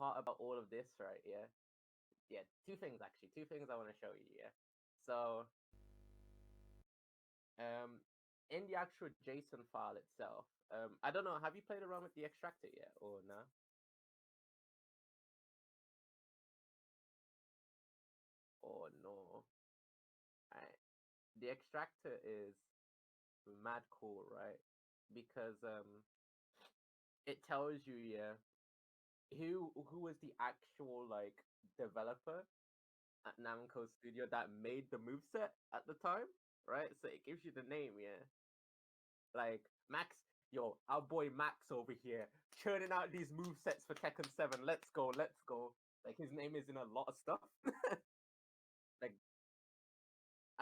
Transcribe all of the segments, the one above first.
part about all of this, right? Yeah, two things actually. Two things I want to show you. Yeah. So, um, in the actual JSON file itself, I don't know. Have you played around with the extractor yet, or no? Or no? Alright. The extractor is mad cool, right? Because it tells you, yeah, who was the actual like developer at Namco Studio that made the moveset at the time, right? So it gives you the name, yeah. Like Max, yo, our boy Max over here churning out these movesets for Tekken 7. Let's go, let's go. Like his name is in a lot of stuff. Like,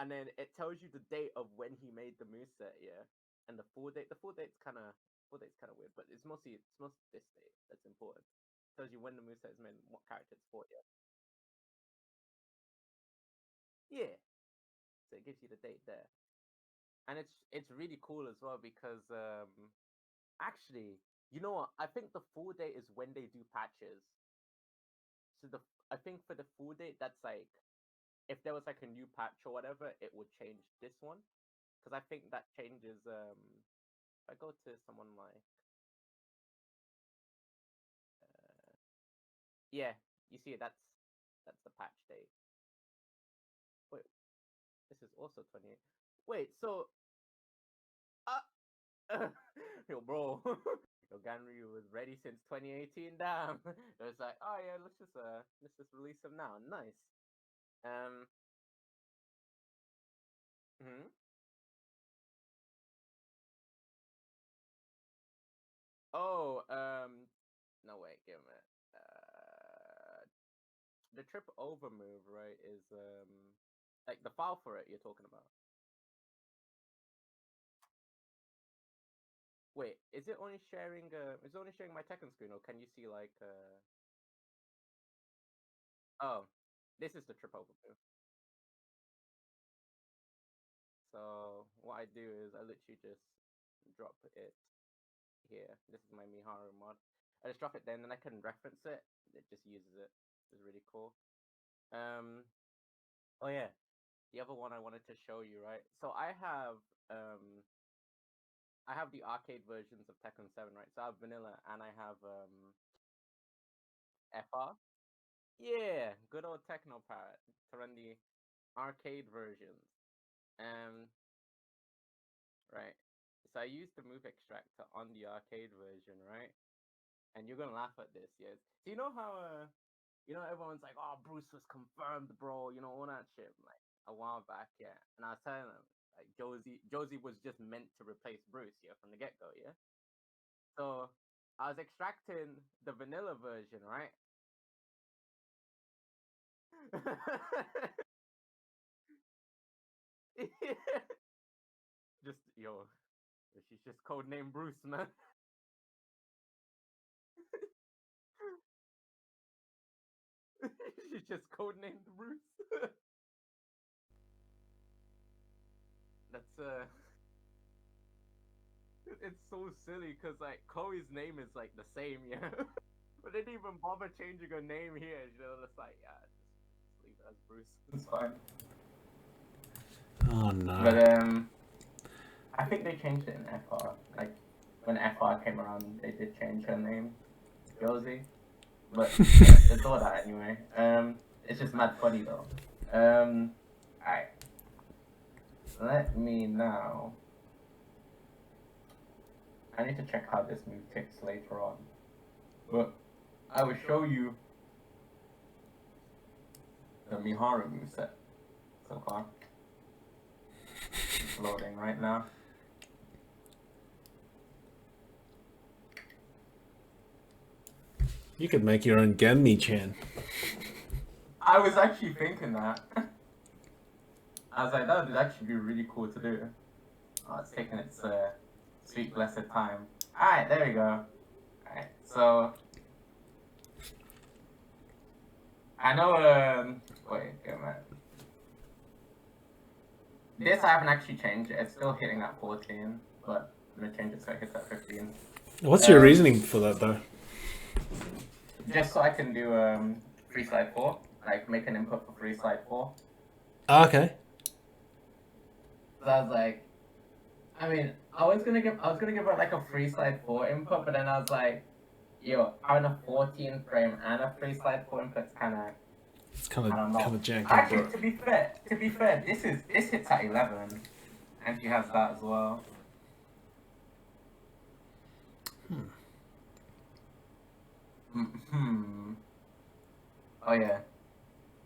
and then it tells you the date of when he made the moveset, yeah. And the full date. The full date's kind of weird, but it's mostly this date that's important. It tells you when the moveset is made, and what character it's for, yeah. Yeah. So it gives you the date there, and it's really cool as well because actually, you know what? I think the full date is when they do patches. So I think for the full date, that's like if there was like a new patch or whatever, it would change this one because I think that changes. If I go to someone like uh, yeah, you see that's the patch date. Wait, this is also 28. Wait, so yo, bro, yo, Ganryu was ready since 2018. Damn, it was like, oh yeah, let's just release him now. Nice. Um. Hmm. Oh. No wait, give me it. The trip over move, right? Is like the file for it you're talking about. Wait, is it only sharing? Is it only sharing my Tekken screen, or can you see like? Oh, this is the trip over move. So what I do is I literally just drop it here. This is my Miharu mod. I just drop it there, and then I can reference it. It just uses it. It's really cool. Um. Oh yeah, the other one I wanted to show you, right? So um I have the arcade versions of Tekken 7, right? So I have vanilla and I have FR. Yeah, good old Techno Parrot to run the arcade versions. Um, right. So I used the move extractor on the arcade version, right? And you're gonna laugh at this, yes. So you know how everyone's like, oh, Bruce was confirmed, bro. You know all that shit, like a while back, yeah. And I was telling them like Josie was just meant to replace Bruce, yeah, from the get go, yeah. So I was extracting the vanilla version, right? Just yo, she's just codenamed Bruce, man. She's just codenamed Bruce. That's it's so silly because like Chloe's name is like the same, yeah. But they didn't even bother changing her name here. You know, it's like yeah, just leave it as Bruce. It's fine. Oh no. But I think they changed it in FR. Like when FR came around, they did change her name, Josie. But yeah, it's all that anyway. It's just mad funny though. Alright. Let me now. I need to check how this move ticks later on. But I will show you the Miharu moveset so far. It's loading right now. You could make your own Genmi-chan. I was actually thinking that. I was like, that would actually be really cool to do. Oh, it's taking its sweet blessed time. Alright, there we go. Alright, so I know wait a minute. This I haven't actually changed it. It's still hitting at 14, but I'm gonna change it so it hits at 15. What's your reasoning for that though? just so I can do free slide 4, like make an input for free slide 4. Okay. So I was like, I mean, I was gonna give her like a free slide 4 input, but then I was like, yo, having a 14 frame and a free slide 4 input is It's kind I don't know. of janky, Actually, bro. to be fair, this hits at 11, and she has that as well. Oh yeah.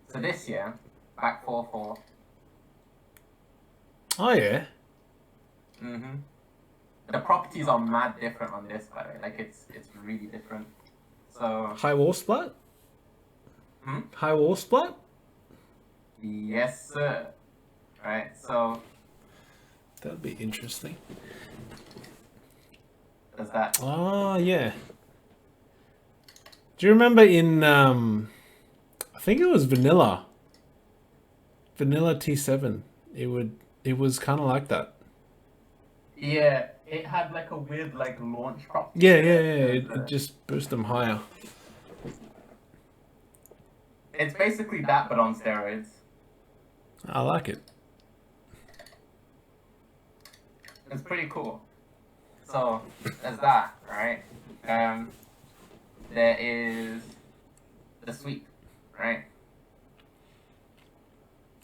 So this year, back 4/4. Oh yeah. The properties are mad different on this, by the way. Like it's really different. So High wall splat. High wall splat. yes, sir. Right. So That'd be interesting. there's that. Oh yeah. Do you remember in I think it was Vanilla T7? It was kind of like that. Yeah, it had like a weird like launch property. Yeah. It just boosted them higher. It's basically that, but on steroids. I like it. It's pretty cool. So there's that, right? There is the sweep, right?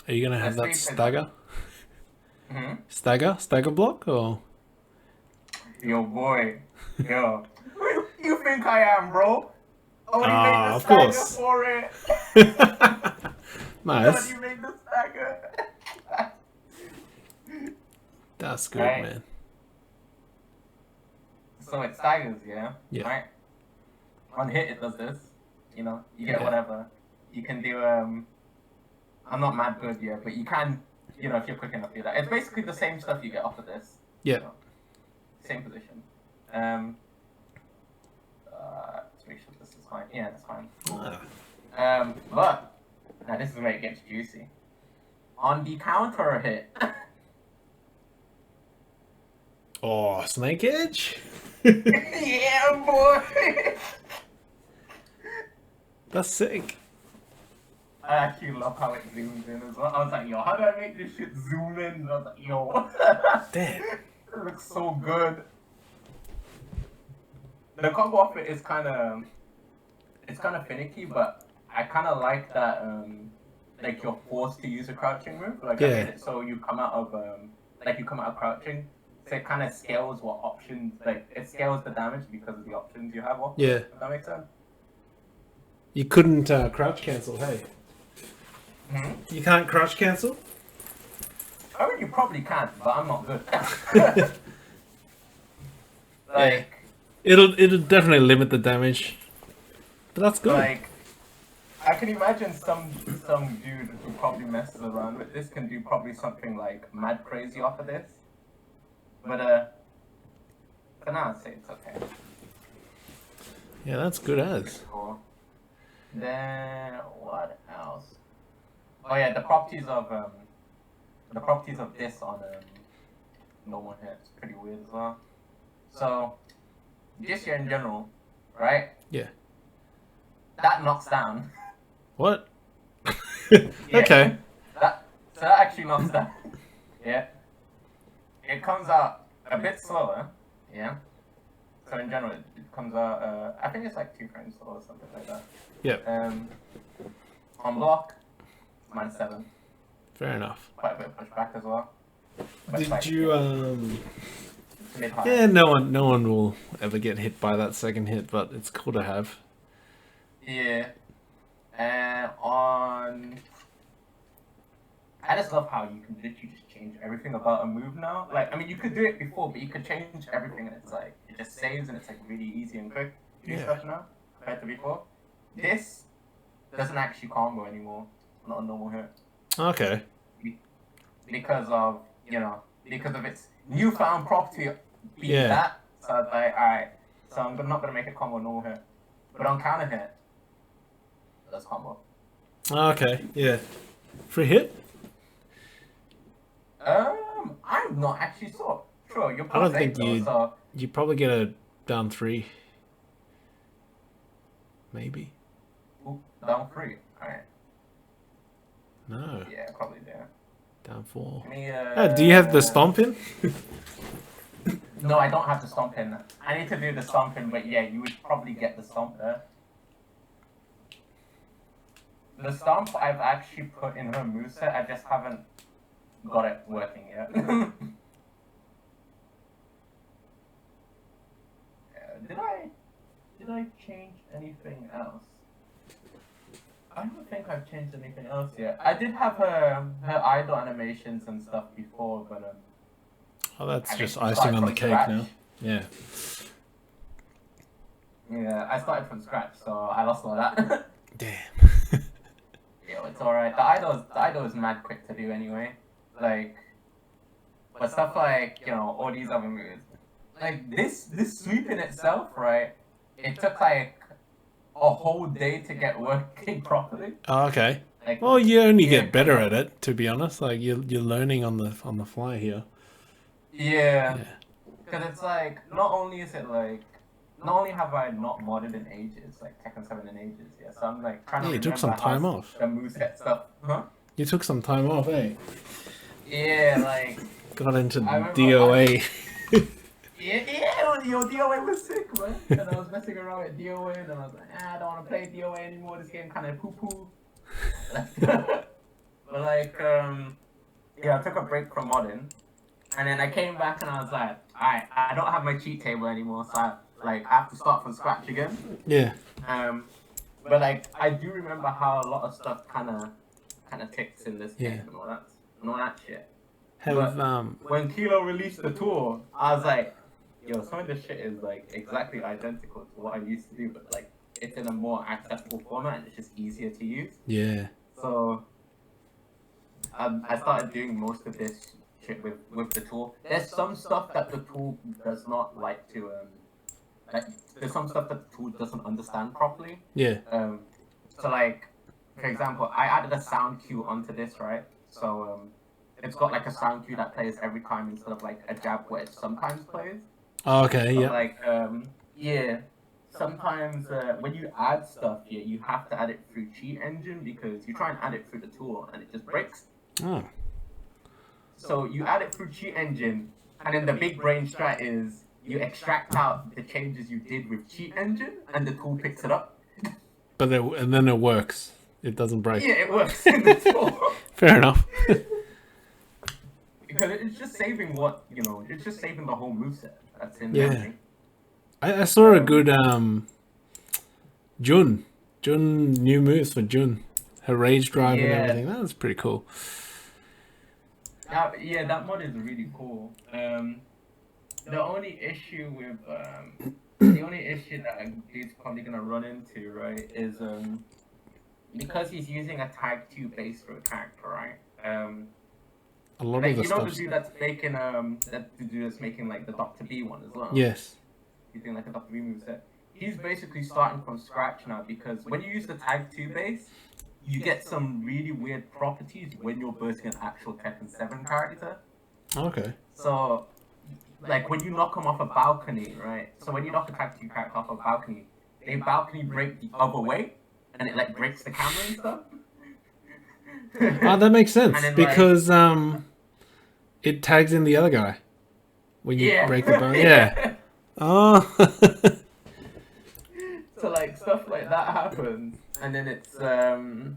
Are you gonna have that stagger? Stagger block or? Yo, boy, yo, who you think I am, bro? Oh, you made the of stagger course. for it. Nice. You made the stagger. That's good, Right. man. So it staggers, yeah? Yeah. Right? On hit, it does this. You know, you get Yeah. whatever. You can do, I'm not mad good yet, but you can, you know, if you're quick enough, do that. It's basically the same stuff you get off of this. Yeah. You know, same position. Let's make sure this is fine. Yeah, that's fine. Ah. But, now this is where it gets juicy. On the counter hit, Oh, snake edge. yeah, boy! That's sick. I actually love how it zooms in as well. I was like, yo, how do I make this shit zoom in? And I was like, yo. Damn. It looks so good. The combo off it is kind of, it's kind of finicky, but I kind of like that, like you're forced to use a crouching move. Like I Yeah. made it so you come out of, like you come out of crouching. So it kind of scales what options, like it scales the damage because of the options you have off. Yeah. If that makes sense. You couldn't crouch cancel, hey? You can't crouch cancel? I mean, you probably can, but I'm not good. Like, It'll definitely limit the damage. But that's good. like, I can imagine some dude who probably messes around with this can do probably something like mad crazy off of this. But for now, I'd say it's okay. Yeah, that's good as. Cool. Then what else? Oh yeah, the properties of this on normal hit is pretty weird as well. So this year in general, right? Yeah. That knocks down. What? Yeah. Okay. So that actually knocks down. Yeah. It comes out a bit slower. Yeah. So in general, it comes out. I think it's like 2 frames slower or something like that. Yeah. On block, -7. Fair enough. Quite a bit of pushback as well. But it's Did like, you mid-high. Yeah, no one will ever get hit by that second hit, but it's cool to have. Yeah. And on... I just love how you can literally just change everything about a move now. Like, I mean, you could do it before, but you could change everything and it's like, it just saves and it's like really easy and quick to do Yeah. stuff now compared to before. This doesn't actually combo anymore, not a normal hit. Okay. Because of, you know, because of its newfound property being Yeah. that. So I was like, alright, so I'm not going to make it combo normal hit. But on counter hit, that's combo. Okay. Yeah. Free hit? I'm not actually sure. Sure, you're I don't plus 8 think though, so you probably get a down 3. maybe. Ooh, down 3. Alright. No, Yeah, probably there. down 4. Me, Do you have the stomping? No, I don't have the stomping. I need to do the stomping, but yeah, you would probably get the stomp there. The stomp I've actually put in her moveset, I just haven't got it working yet. Did I change anything else? I don't think I've changed anything else yet. I did have her idle animations and stuff before, but Oh, that's I just basically icing started on the from cake scratch. now. Yeah. Yeah, I started from scratch, so I lost all that. Damn. Yeah, it's alright. The idol is mad quick to do anyway. Like, but stuff like, you know, all these other moves. Like, this sweep in itself, right? It took like a whole day to get working properly. Oh, okay. Like, Well, you only yeah, get better at it, to be honest. Like you're learning on the fly here. Yeah. Yeah. Because it's like, not only have I not modded in ages, like Tekken 7 in ages, yeah, so I'm like trying to Yeah, you remember took some time off. the moveset stuff. Huh? You took some time off, eh? Yeah, like, Got into I remember DOA. yeah, yo, DOA was sick, man. And I was messing around with DOA, and I was like, I don't want to play DOA anymore, this game kind of poo-poo. But like, yeah, I took a break from modding, and then I came back and I was like, alright, I don't have my cheat table anymore, so I have to start from scratch again. Yeah. But like, I do remember how a lot of stuff kind of ticks in this game and all that shit. Have When Kilo released the tour, I was like, yo, some of this shit is like exactly identical to what I used to do, but like it's in a more accessible format and it's just easier to use. yeah. So I started doing most of this shit with the tool. There's some stuff that the tool does not like to like there's some stuff that the tool doesn't understand properly. Yeah. So like, for example, I added a sound cue onto this, right? So it's got like a sound cue that plays every time instead of like a jab where it sometimes plays. Oh, okay. But Yeah. like, yeah, sometimes when you add stuff, yeah, you have to add it through Cheat Engine because you try and add it through the tool and it just breaks. Oh. So you add it through Cheat Engine, and then the big brain strat is you extract out the changes you did with Cheat Engine, and the tool picks it up. And then it works. It doesn't break. Yeah, it works in the tool. Fair enough. Because it's just saving it's just saving the whole moveset that's in Yeah. memory. I saw a good Jun new moves for Jun. Her rage drive and Yeah. everything. That was pretty cool. Yeah, that mod is really cool. The only issue with that a dude's probably gonna run into, right, is because he's using a tag 2 base for a character, right? A lot Like, of the you know stuff. the dude that's making like the Dr. B one as well. Yes. He's doing like a Dr. B moveset. He's basically starting from scratch now because when you use the tag 2 base, you get some really weird properties when you're bursting an actual Tekken 7 character. Okay. So, like when you knock them off a balcony, right? So when you knock a tag 2 character off a balcony, they balcony break the other way, and it like breaks the camera and stuff. Oh, that makes sense And then, because it tags in the other guy when you Yeah. break the bone. Yeah. Oh. So like stuff like that happens, and then it's so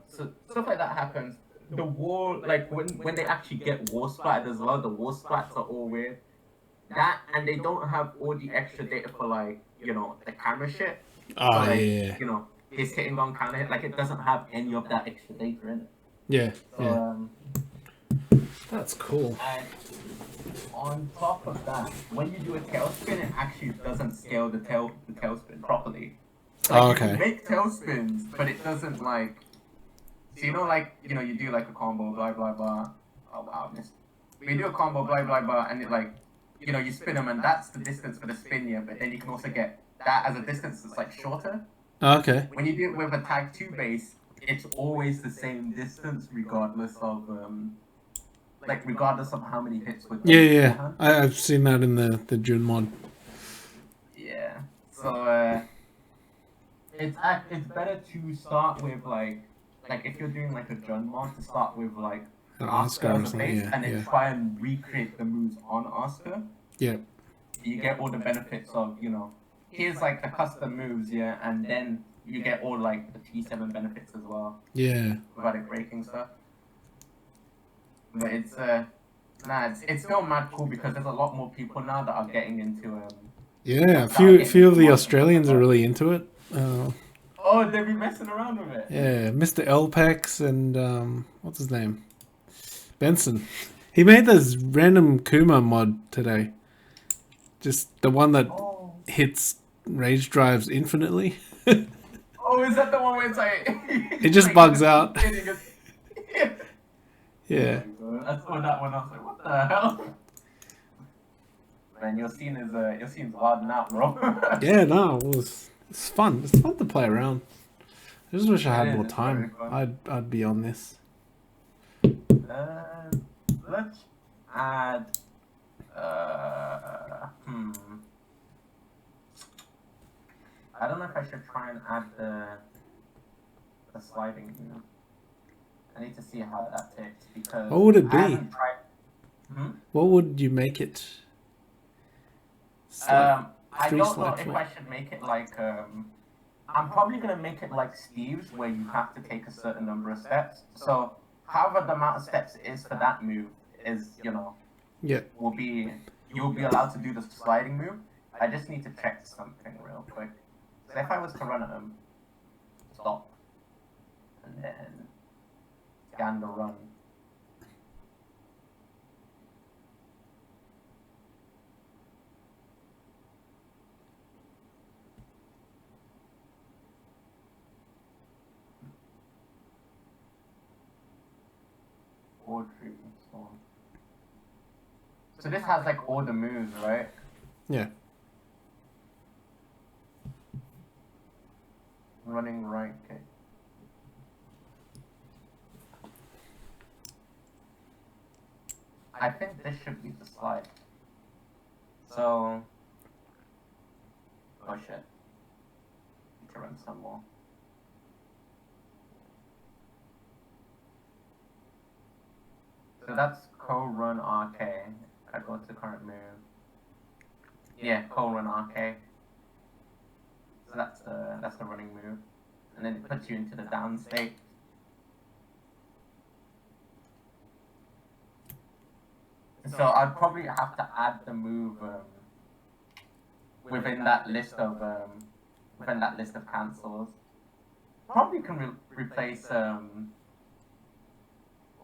stuff like that happens. The war, like when they actually get war splattered as well, the war splats are all weird. That and they don't have all the extra data for like the camera shit. Oh, So, like, yeah. his hitting on counter hit, like it doesn't have any of that extra data in it. Yeah. So Yeah. That's cool. and on top of that, when you do a tailspin, it actually doesn't scale the tailspin properly. Like, Oh, you can okay. make tailspins, but it doesn't like. So you do like a combo, blah blah blah. Oh wow, I missed. But you do a combo, blah blah blah, and it like, you spin them, and that's the distance for the spin, yeah. But then you can also get that as a distance that's like shorter. Okay. When you do it with a tag 2 base, it's always the same distance regardless of how many hits with Yeah, yeah. I've seen that in the Jun mod. Yeah. So it's better to start with like if you're doing like a Jun mod, to start with like Asuka or as a something. base Yeah, and then yeah, try and recreate the moves on Asuka. yeah. You get all the benefits of, here's like the custom moves, yeah, and then you get all like the T7 benefits as well Yeah. without it breaking stuff. But it's still mad cool because there's a lot more people now that are getting into Yeah, a that are few of the mods and stuff like Australians are that. really into it. Oh, they be messing around with it. Yeah, Mr. Elpex and what's his name? Benson. He made this random Kuma mod today. Just the one that Oh. hits rage drives infinitely. Oh, is that the one where it's like It just bugs out. Yeah. I saw that one. I was like, what the hell? Man, your scene is wild now, bro. Yeah, no, it's fun. It's fun to play around. I just wish I had It is, more it's time. very fun. I'd be on this. Let's add. I don't know if I should try and add the sliding move. I need to see how that takes because What would it be? I haven't tried. What would you make it? I free don't know slide if for? I should make it like I'm probably gonna make it like Steve's, where you have to take a certain number of steps. So however the amount of steps it is for that move is, Yeah. you'll be allowed to do the sliding move. I just need to check something real quick. So if I was to run at him, stop, and then scan the run. So this has like all the moves, right? Yeah. Running right kick. I think this should be the slide. So, oh shit. Need to run some more. So that's co-run RK. I go to current move. Yeah, co-run RK. So that's the running move, and then it puts you into the down state. So I'd probably have to add the move within that list of cancels. Probably can replace what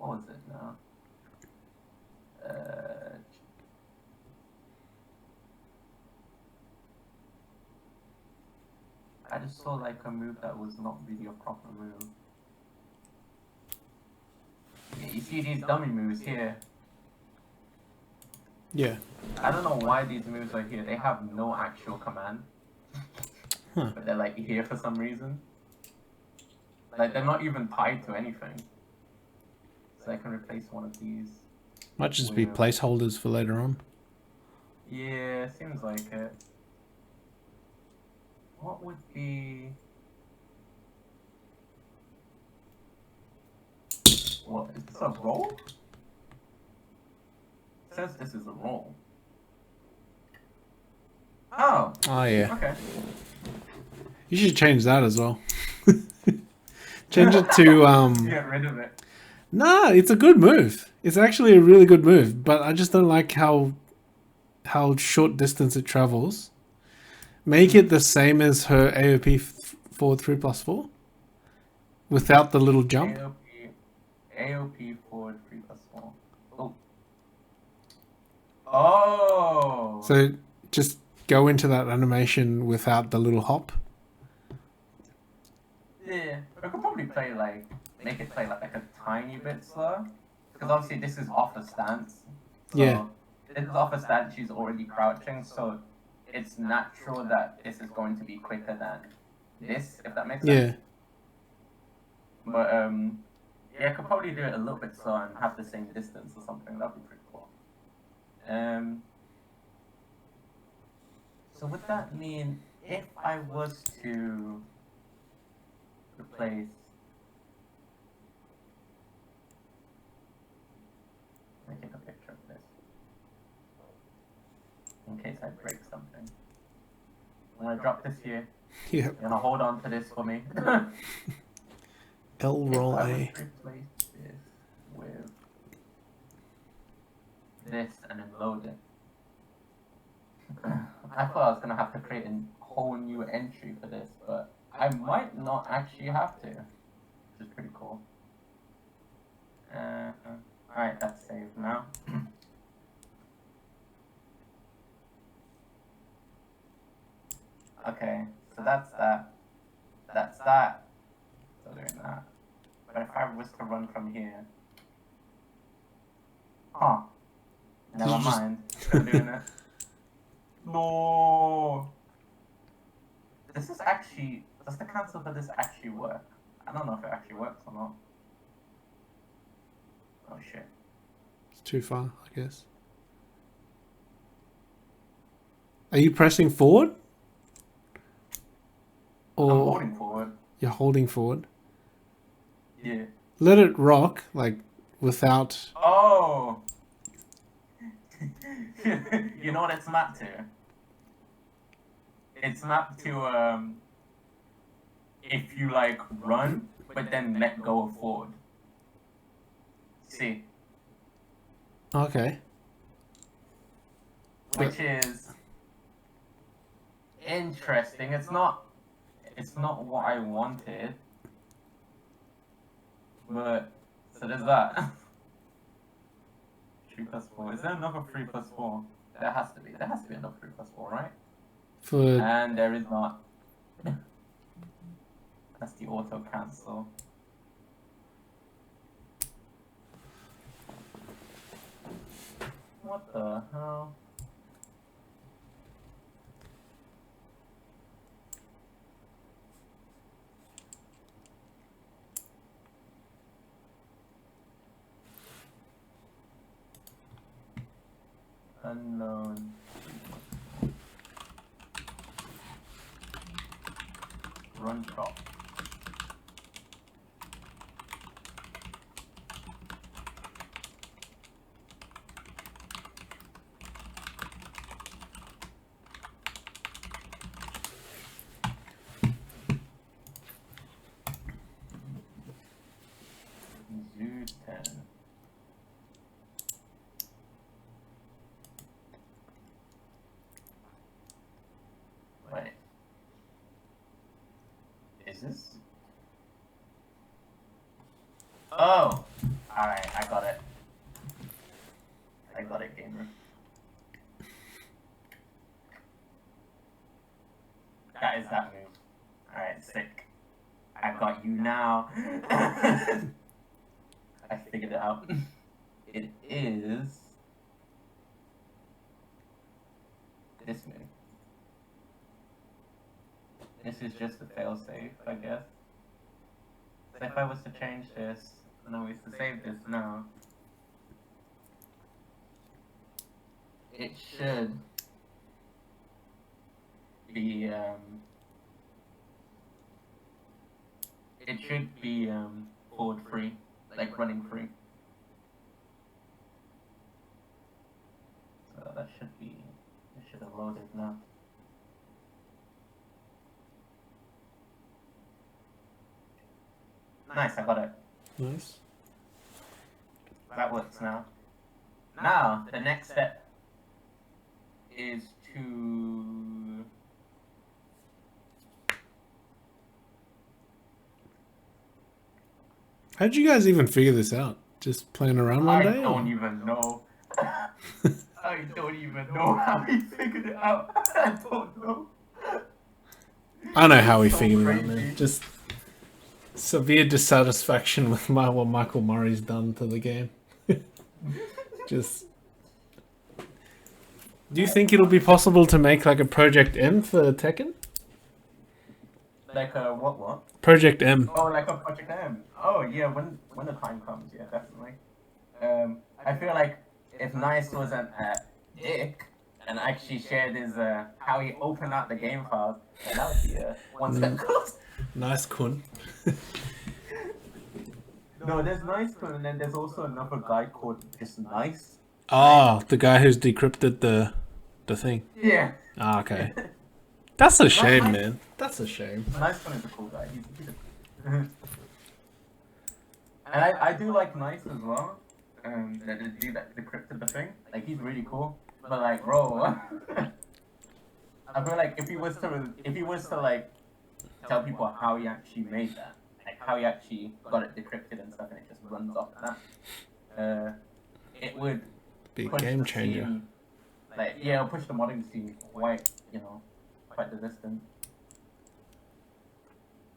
was it now? I just saw like a move that was not really a proper move. Yeah, you see these dummy moves here. Yeah. I don't know why these moves are here. They have no actual command. Huh. But they're like here for some reason. Like they're not even tied to anything. So I can replace one of these. Might just be placeholders for later on. Yeah, seems like it. What would be... What, is this a roll? It says this is a roll. Oh! Oh, yeah. Okay. You should change that as well. Change it to... Get rid of it. Nah, it's a good move. It's actually a really good move, but I just don't like how short distance it travels. Make it the same as her AOP forward 3+4 without the little jump. AOP forward 3+4. Oh. Oh! So just go into that animation without the little hop. Yeah, I could probably make it play like a tiny bit slower. Because obviously this is off a stance. So Yeah. This is off a stance, she's already crouching, so it's natural that this is going to be quicker than this, if that makes sense. Yeah. But yeah, I could probably do it a little bit slower and have the same distance or something. That'd be pretty cool. So would that mean if I was to replace, let me take a picture of this in case I break something. I'm gonna drop this here. Yeah. You're gonna hold on to this for me. L roll If I A. would replace this with this and then load it. I thought I was gonna have to create a whole new entry for this, but I might not actually have to, which is pretty cool. Alright, that's saved now. Okay, so that's that. That's that. So doing that. But if I was to run from here. Huh. Never Did you just- mind. Still doing it. No. This is actually. Does the cancel for this actually work? I don't know if it actually works or not. Oh shit. It's too far, I guess. Are you pressing forward? I'm Or holding forward. you're holding forward? Yeah. Let it rock, like, without... Oh! You know what it's mapped to? It's mapped to, if you, like, run, but then let go of forward. See? Okay. Which is interesting. It's not what I wanted. But so there's that. 3 plus 4. Is there another 3 plus 4? There has to be. There has to be another 3 plus 4, right? For... And there is not. That's the auto cancel. What the hell? Unknown. Run drop. Zoo 10. Wait. Is this? Oh! Alright, I got it. I got it, gamer. That is that move. Alright, sick. I got you now. I figured it out. It is this move. This is just a failsafe, I guess. So if I was to change this, and I was to save this now, it should be forward free, like running free. So that should be, it should have loaded now. Nice, I got it. Nice. That works now. Now, the next step is to... How'd you guys even figure this out? Just playing around one day? I don't even know. I don't even know how he figured it out. I don't know. I know how we So figured it out, crazy. man. Just severe dissatisfaction with what Michael Murray's done to the game. Just... Do you think it'll be possible to make like a Project M for Tekken? Like what? Project M. Oh, like a Project M. Oh yeah, when the time comes, yeah, definitely. I feel like if Nice wasn't a dick and actually shared his how he opened out the game files, and that would be one step closer. Nice kun. No, there's Nice Kun, and then there's also another guy called just Nice. Oh, the guy who's decrypted the thing. Yeah. Ah, okay. That's a shame, Nice. man. That's a shame. Nice Kun is a cool guy. And I do like Nice as well. The dude that decrypted the thing. Like, he's really cool. But like, bro, I feel like if he was to like tell people how he actually made that, like how he actually got it decrypted and stuff, and it just runs off that, it would Be a push game the changer. scene, like, yeah, it'll push the modding scene quite, quite the distance.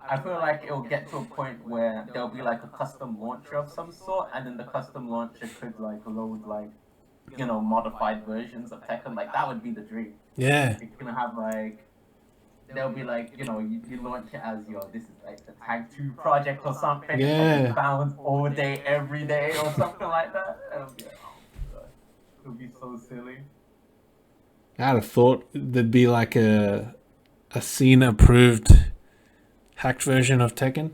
I feel like it'll get to a point where there'll be like a custom launcher of some sort, and then the custom launcher could like load like, modified versions of Tekken. Like, that would be the dream. Yeah. You're gonna have like, there'll be like, you launch it as this is like the Tag 2 project or something. Yeah. Bounce all day, every day, or something like that. It'll be like, oh my god, it'll be so silly. I'd have thought there'd be like a scene approved hacked version of Tekken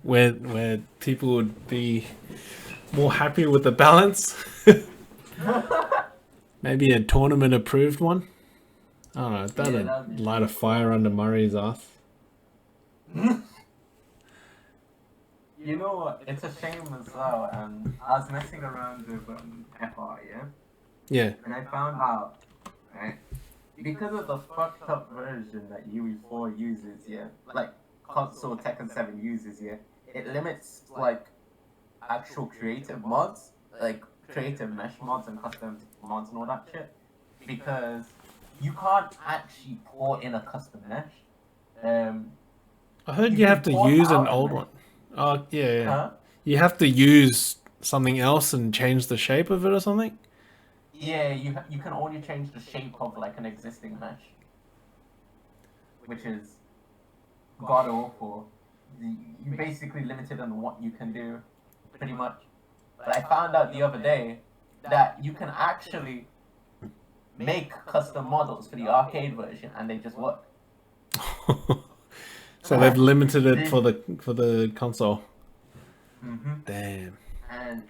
where people would be more happy with the balance. Maybe a tournament approved one. I don't know. That'd that'd be light a fire under Murray's ass. You know what? It's a shame as well. I was messing around with FR, yeah? Yeah. And I found out, right? Because of the fucked up version that UE4 uses, yeah? Like, console Tekken 7 uses, yeah? It limits, like, actual creative mods, like, creative mesh mods and custom mods and all that shit. Because you can't actually pour in a custom mesh. I heard You you can have to pour use an out old a one. Oh, yeah. Huh? You have to use something else and change the shape of it or something? Yeah, you can only change the shape of like an existing mesh, which is god awful. You basically limited on what you can do, pretty much. But I found out the other day that you can actually make custom models for the arcade version, and they just work. So they've limited it for the console. Damn. And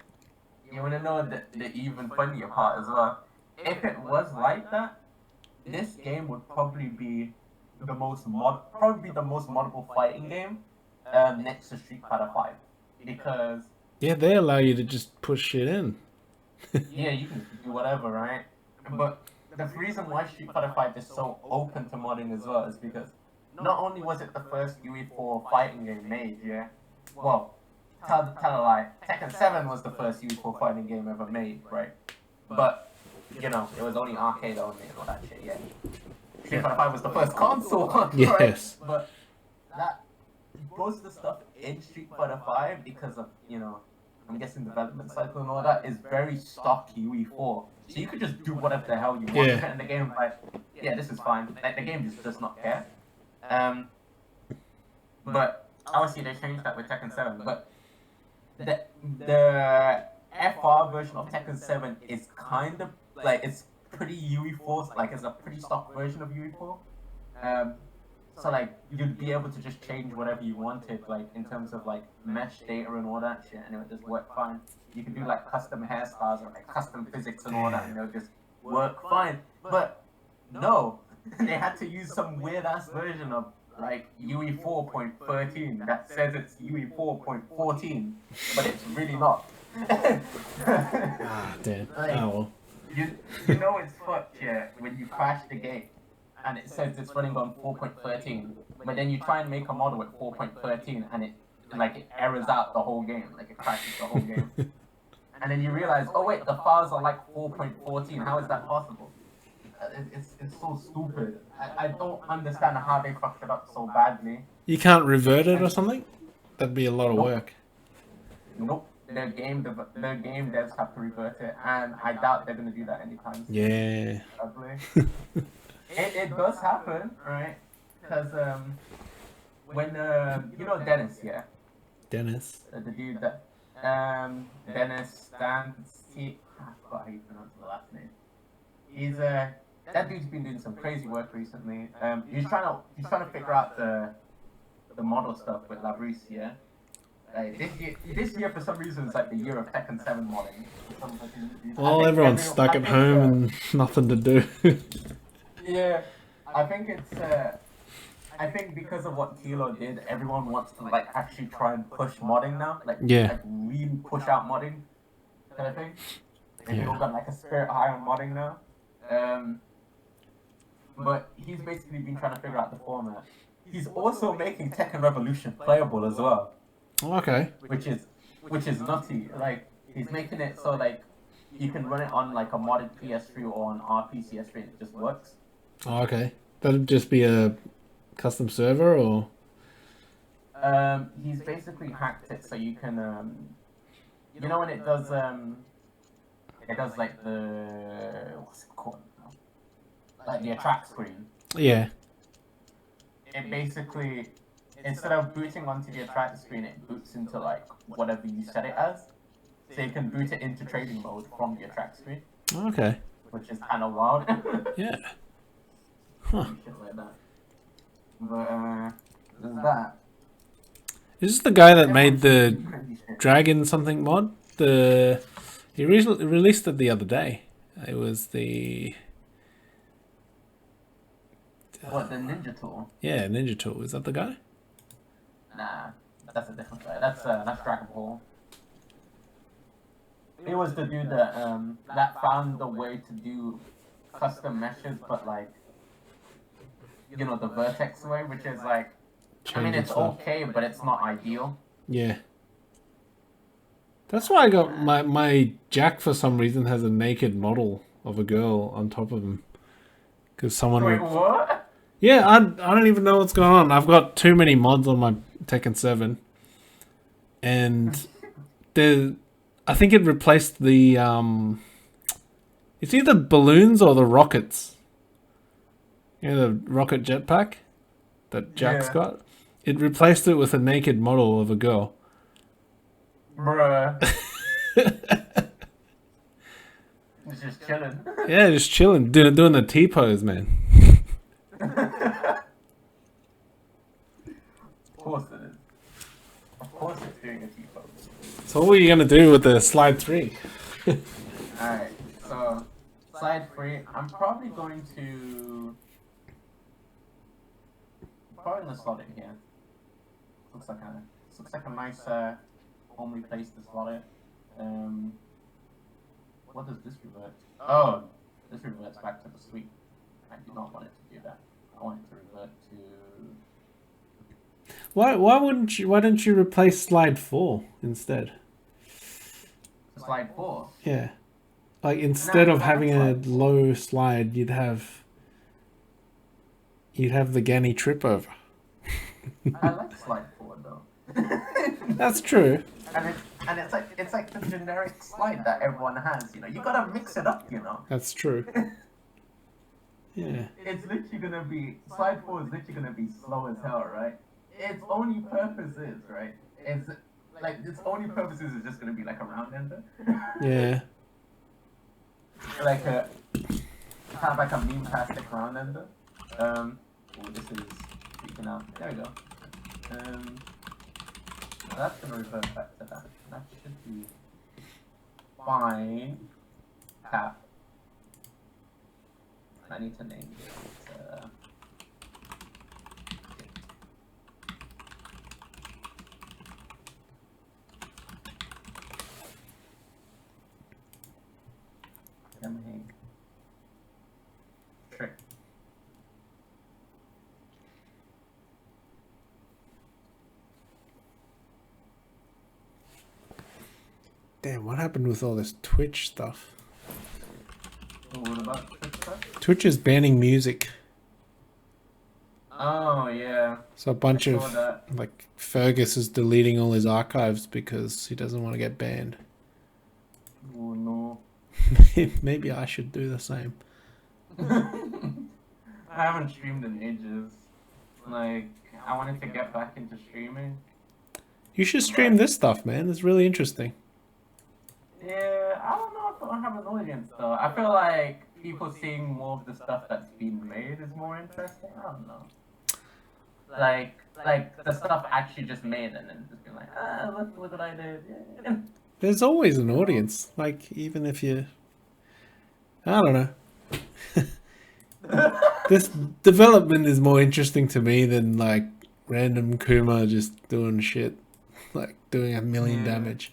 you wanna know the even funnier part as well? If it was like that, this game would probably be the most moddable fighting game next to Street Fighter 5, because Yeah, they allow you to just push shit in. yeah, you can do whatever, right? But the reason why Street Fighter 5 is so open to modding as well is because not only was it the first UE4 fighting game made, yeah, well, tell a lie, Tekken 7 was the first UE4 fighting game ever made, right? But it was only arcade only and all that shit, yeah. Street Fighter 5 was the first console, right? Yes. But that most of the stuff in Street Fighter 5, because of I'm guessing development cycle and all that, is very stock UE4. So you could just do whatever the hell you want, Yeah. and the game like, yeah, this is fine. Like, the game just does not care. But obviously they changed that with Tekken 7. But the FR version of Tekken 7 is kind of like, it's pretty UE4, like it's a pretty stock version of UE4. So like you'd be able to just change whatever you wanted, like in terms of like mesh data and all that shit, and it would just work fine. You could do like custom hairstyles or like custom physics and all that, and it'll just work fine. But no, they had to use some weird ass version of like UE 4.13 that says it's UE 4.14, but it's really not. Ah, damn. Like, Oh, well. you know it's fucked, yeah, when you crash the game and it says it's running on 4.13, but then you try and make a model at 4.13 and it errors out the whole game, like it crashes the whole game. And then you realize, oh wait, the files are like 4.14, how is that possible? It's so stupid. I don't understand how they fucked it up so badly. You can't revert it or something? That'd be a lot of Nope. work. Nope. The game devs have to revert it, and I doubt they're gonna do that anytime soon. Yeah. Probably. It does happen, right? Because when Dennis, yeah, Dennis. the dude that Dennis Stancy, I forgot how you pronounce the last name. that dude's been doing some crazy work recently. He's trying to figure out the model stuff with Labrice, yeah. Like this year for some reason is like the year of Tekken 7 modding. Well, everyone's stuck at home and nothing to do. Yeah, I think it's. I think because of what Kilo did, everyone wants to like actually try and push modding now. Like, Yeah. like really push out modding, kind of thing. And Yeah. people got like a spirit high on modding now. But he's basically been trying to figure out the format. He's also making Tekken Revolution playable as well, Okay. which is nutty. Like he's making it so like you can run it on like a modded PS3 or on RPCS3 and it just works. Oh, okay. That'd just be a custom server, or He's basically hacked it so you can you know when it does like the what's it called now? Like the attract screen. yeah. It basically instead of booting onto the attract screen, it boots into like whatever you set it as. So you can boot it into trading mode from the attract screen, Okay. which is kind of wild. Yeah. Huh. Shit like that. But there's that. Is this the guy that made the Dragon something mod? He released it the other day. It was the What, the Ninja Tool? yeah Ninja Tool. Is that the guy? Nah, that's a different guy. That's Dragon Ball. It was the dude that found the way to do custom meshes, but like you know the vertex way, which is like I mean Changing it's stuff. okay, but it's not ideal. Yeah. That's why I got my Jack for some reason has a naked model of a girl on top of him. Because someone Wait, what? Yeah, I don't even know what's going on. I've got too many mods on my Tekken 7. And I think it replaced the it's either balloons or the rockets. You know, the rocket jetpack that Jack's Yeah. got? It replaced it with a naked model of a girl. Bruh. It's just chilling. Yeah, just chilling, doing the T-pose, man. Of course it is. Of course it's doing a T-pose. So what are you going to do with the slide 3? Alright, so slide 3, I'm probably going to slot it here. Looks like a nice homely place to slot it. What does this revert? Oh, this reverts back to the suite. I do not want it to do that. I want it to revert to Why don't you replace slide 4 instead? slide 4. Yeah. Like instead of not having a slide 4. low slide, you'd have the Ganny trip over. I like slide 4 though. That's true. And it's like the generic slide that everyone has, you know. You gotta mix it up, you know. That's true. Yeah. It's literally gonna be slide 4 is literally gonna be slow as hell, right? Its only purpose is right. It's like its only purpose is just gonna be like a round ender, Yeah. like a kind of like a meme-tastic round ender. Oh, this is freaking out. There we go. That's gonna revert back to that. That should be fine. Cap. I need to name it. Trick. Damn, what happened with all this Twitch stuff? What about Trick stuff? Twitch is banning music. Oh yeah. So a bunch I of saw that. like Fergus is deleting all his archives because he doesn't want to get banned. Oh no. Maybe I should do the same. I haven't streamed in ages. Like, I wanted to get back into streaming. You should stream this stuff, man. It's really interesting. Yeah, I don't know if I'll have an audience though. I feel like people seeing more of the stuff that's been made is more interesting. I don't know. Like the stuff actually just made and then just be like, look what I did. Yeah. There's always an audience. Like, even if you, I don't know. This development is more interesting to me than like random Kuma just doing shit, like doing a million damage.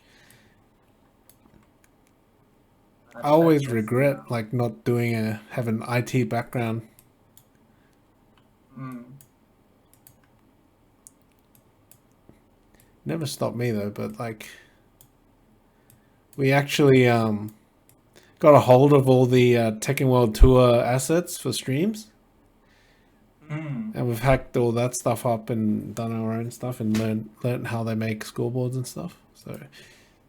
I always regret like not have an IT background. Never stopped me though, but like we actually got a hold of all the Tekken World Tour assets for streams. And we've hacked all that stuff up and done our own stuff and learned how they make scoreboards and stuff. So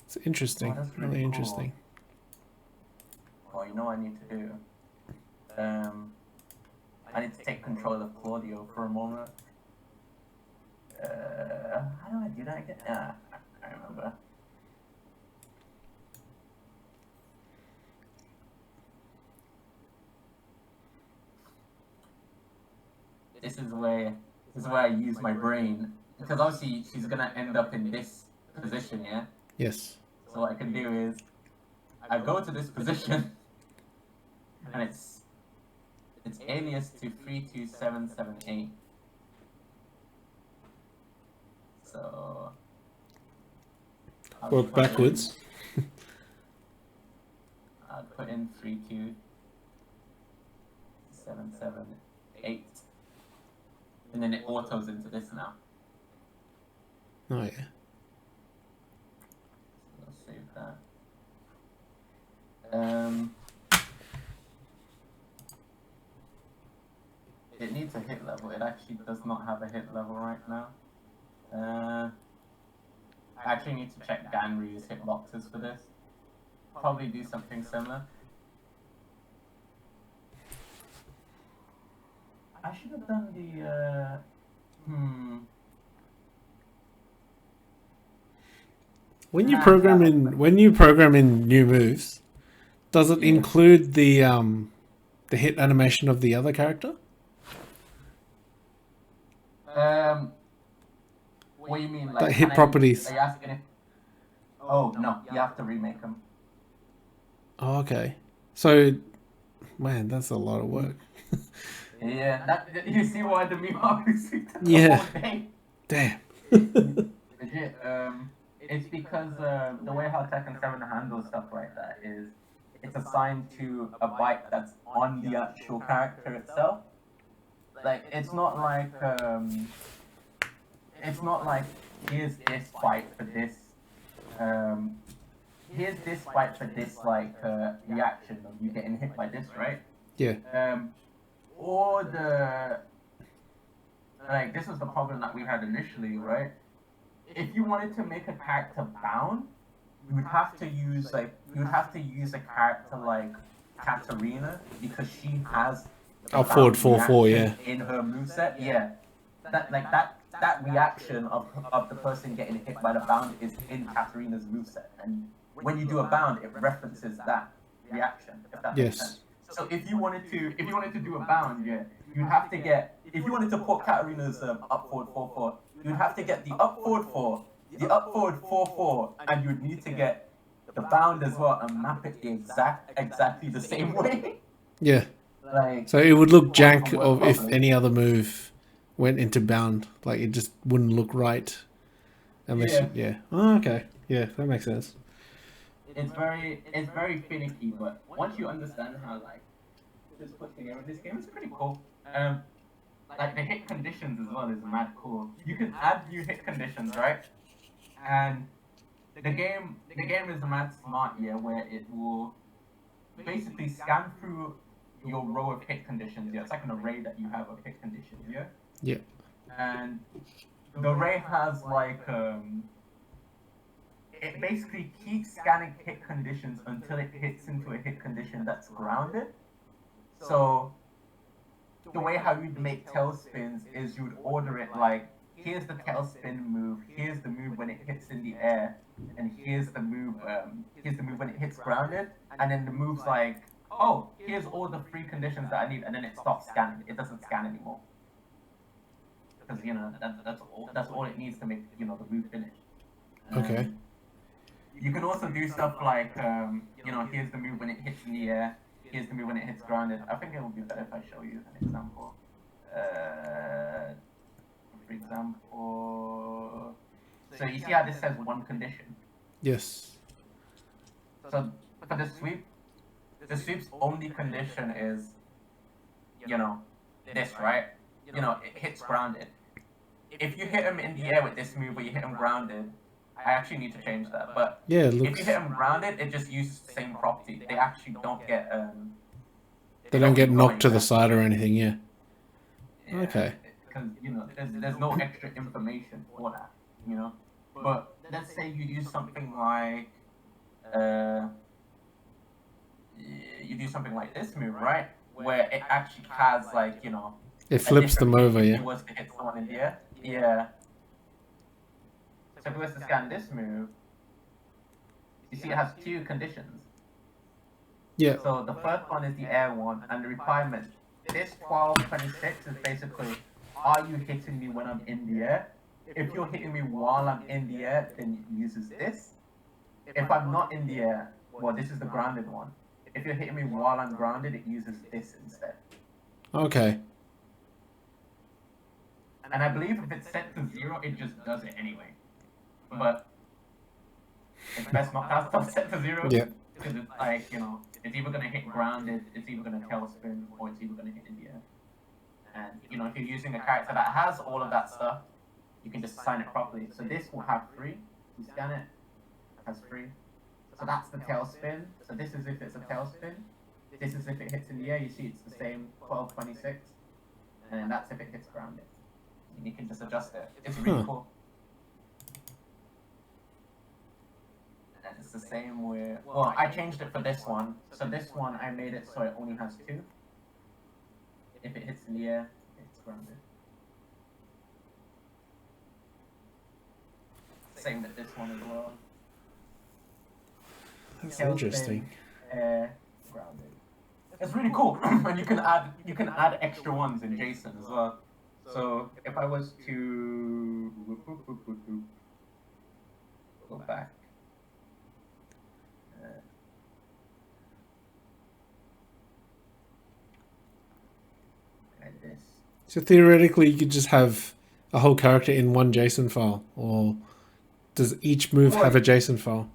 it's interesting, really cool. Interesting. Well, you know what I need to do? I need to take control of Claudio for a moment. How do I do that again? I remember. This is where I use my brain, because obviously she's gonna end up in this position, yeah. Yes. So what I can do is I go to this position, and it's alias to 32778. So work backwards. I'll put in 32778. And then it autos into this now. Oh yeah. So I'll save that. It needs a hit level. It actually does not have a hit level right now. I actually need to check Ganryu's hitboxes for this. Probably do something similar. I should have done the, When you program in new moves, does it include the hit animation of the other character? What do you mean? Like hit properties. Are you asking if... Oh, no, you have to remake them. Oh, okay. So, man, that's a lot of work. Yeah, you see why the meme obviously took yeah. the whole day. Damn. Legit. It's because the way how Tekken 7 handles stuff like that is it's assigned to a byte that's on the actual character itself. Like it's not like here's this byte for this here's this byte for this like reaction of you getting hit by this, right? Yeah. Or the like this was the problem that we had initially, right? If you wanted to make a character bound, you would have to use a character like Katarina because she has forward 4-4, yeah. In her moveset, yeah. That reaction of the person getting hit by the bound is in Katarina's moveset, and when you do a bound, it references that reaction. If that makes sense. So if you wanted to do a bound, yeah, you'd have to get, if you wanted to put Katarina's up forward 4-4, you'd have to get the up forward 4, the up forward 4-4, and you'd need to get the bound as well and map it exactly the same way. Yeah. Like, so it would look jank if any other move went into bound. Like it just wouldn't look right. Unless Oh, okay. Yeah, that makes sense. It's very finicky, but once you understand how like this put together this game, it's pretty cool. Like the hit conditions as well is mad cool. You can add new hit conditions, right? And the game is mad smart, yeah, where it will basically scan through your row of hit conditions. Yeah, it's like an array that you have of hit conditions, yeah. Yeah. And the array has like it basically keeps scanning hit conditions until it hits into a hit condition that's grounded. So the way how you'd make tailspins is you'd order it like, here's the tailspin move, here's the move when it hits in the air, and here's the move when it hits grounded, and then the moves like oh, here's all the free conditions that I need, and then it stops scanning. It doesn't scan anymore. Because, you know, that's all it needs to make, you know, the move finish. Okay. You can also do stuff like, you know, here's the move when it hits in the air. Here's the move when it hits grounded. I think it would be better if I show you an example. For example, so you see how this says one condition. Yes. So for the sweep's only condition is, you know, this, right? You know, it hits grounded. If you hit him in the air with this move, or you hit him grounded, I actually need to change that. But Yeah, it if looks. you hit them grounded, it just uses the same property. They actually don't get They don't get lose knocked to the anything. side or anything. Yeah. Yeah, Okay. because you know there's no extra information for that, you know. But let's say you use something like you do something like this move, right? Where it actually has, like, you know, It flips them over. if Yeah. you was to hit someone in the air. Yeah. So if we was to scan this move, you see it has two conditions. Yeah. So the first one is the air one, and the requirement. This 1226 is basically, are you hitting me when I'm in the air? If you're hitting me while I'm in the air, then it uses this. If I'm not in the air, well, this is the grounded one. If you're hitting me while I'm grounded, it uses this instead. Okay. And I believe if it's set to 0, it just does it anyway. But it's best not to have stuff set to 0. Yeah. Because it's like, you know, it's either going to hit grounded, it's either going to tailspin, or it's either going to hit in the air. And, you know, if you're using a character that has all of that stuff, you can just assign it properly. So this will have 3. You scan it, it has 3. So that's the tailspin. So this is if it's a tailspin. This is if it hits in the air. You see it's the same 1226. And then that's if it hits grounded. And you can just adjust it. It's really cool. And it's the same with... Well, I changed it for this one. So this one, I made it so it only has 2. If it hits in the air, it's grounded. Same with this one as well. That's Tailspin, interesting. Air, grounded. It's really cool, and you can add extra ones in JSON as well. So if I was to go back, like this. So theoretically, you could just have a whole character in one JSON file, or does each move have a JSON file?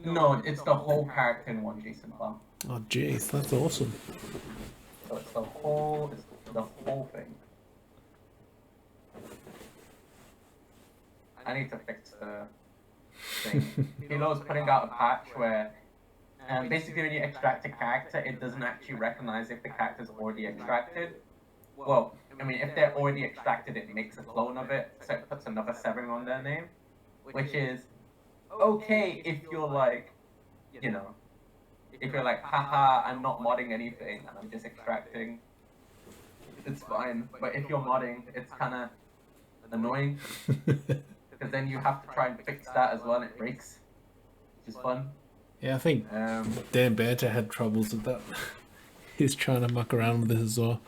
No, it's the whole character in one JSON file. Oh, jeez, that's awesome. So it's the whole thing. I need to fix the thing. Hilo's putting out a patch where basically when you extract a character, it doesn't actually recognize if the character's already extracted. Well, I mean, if they're already extracted, it makes a clone of it, so it puts another 7 on their name, which is okay if you're like, you know, if you're like, haha, I'm not modding anything, and I'm just extracting, it's fine. But if you're modding, it's kind of annoying, because then you have to try and fix that as well, and it breaks, which is fun. Yeah, I think Dan Banter had troubles with that. He's trying to muck around with this as well.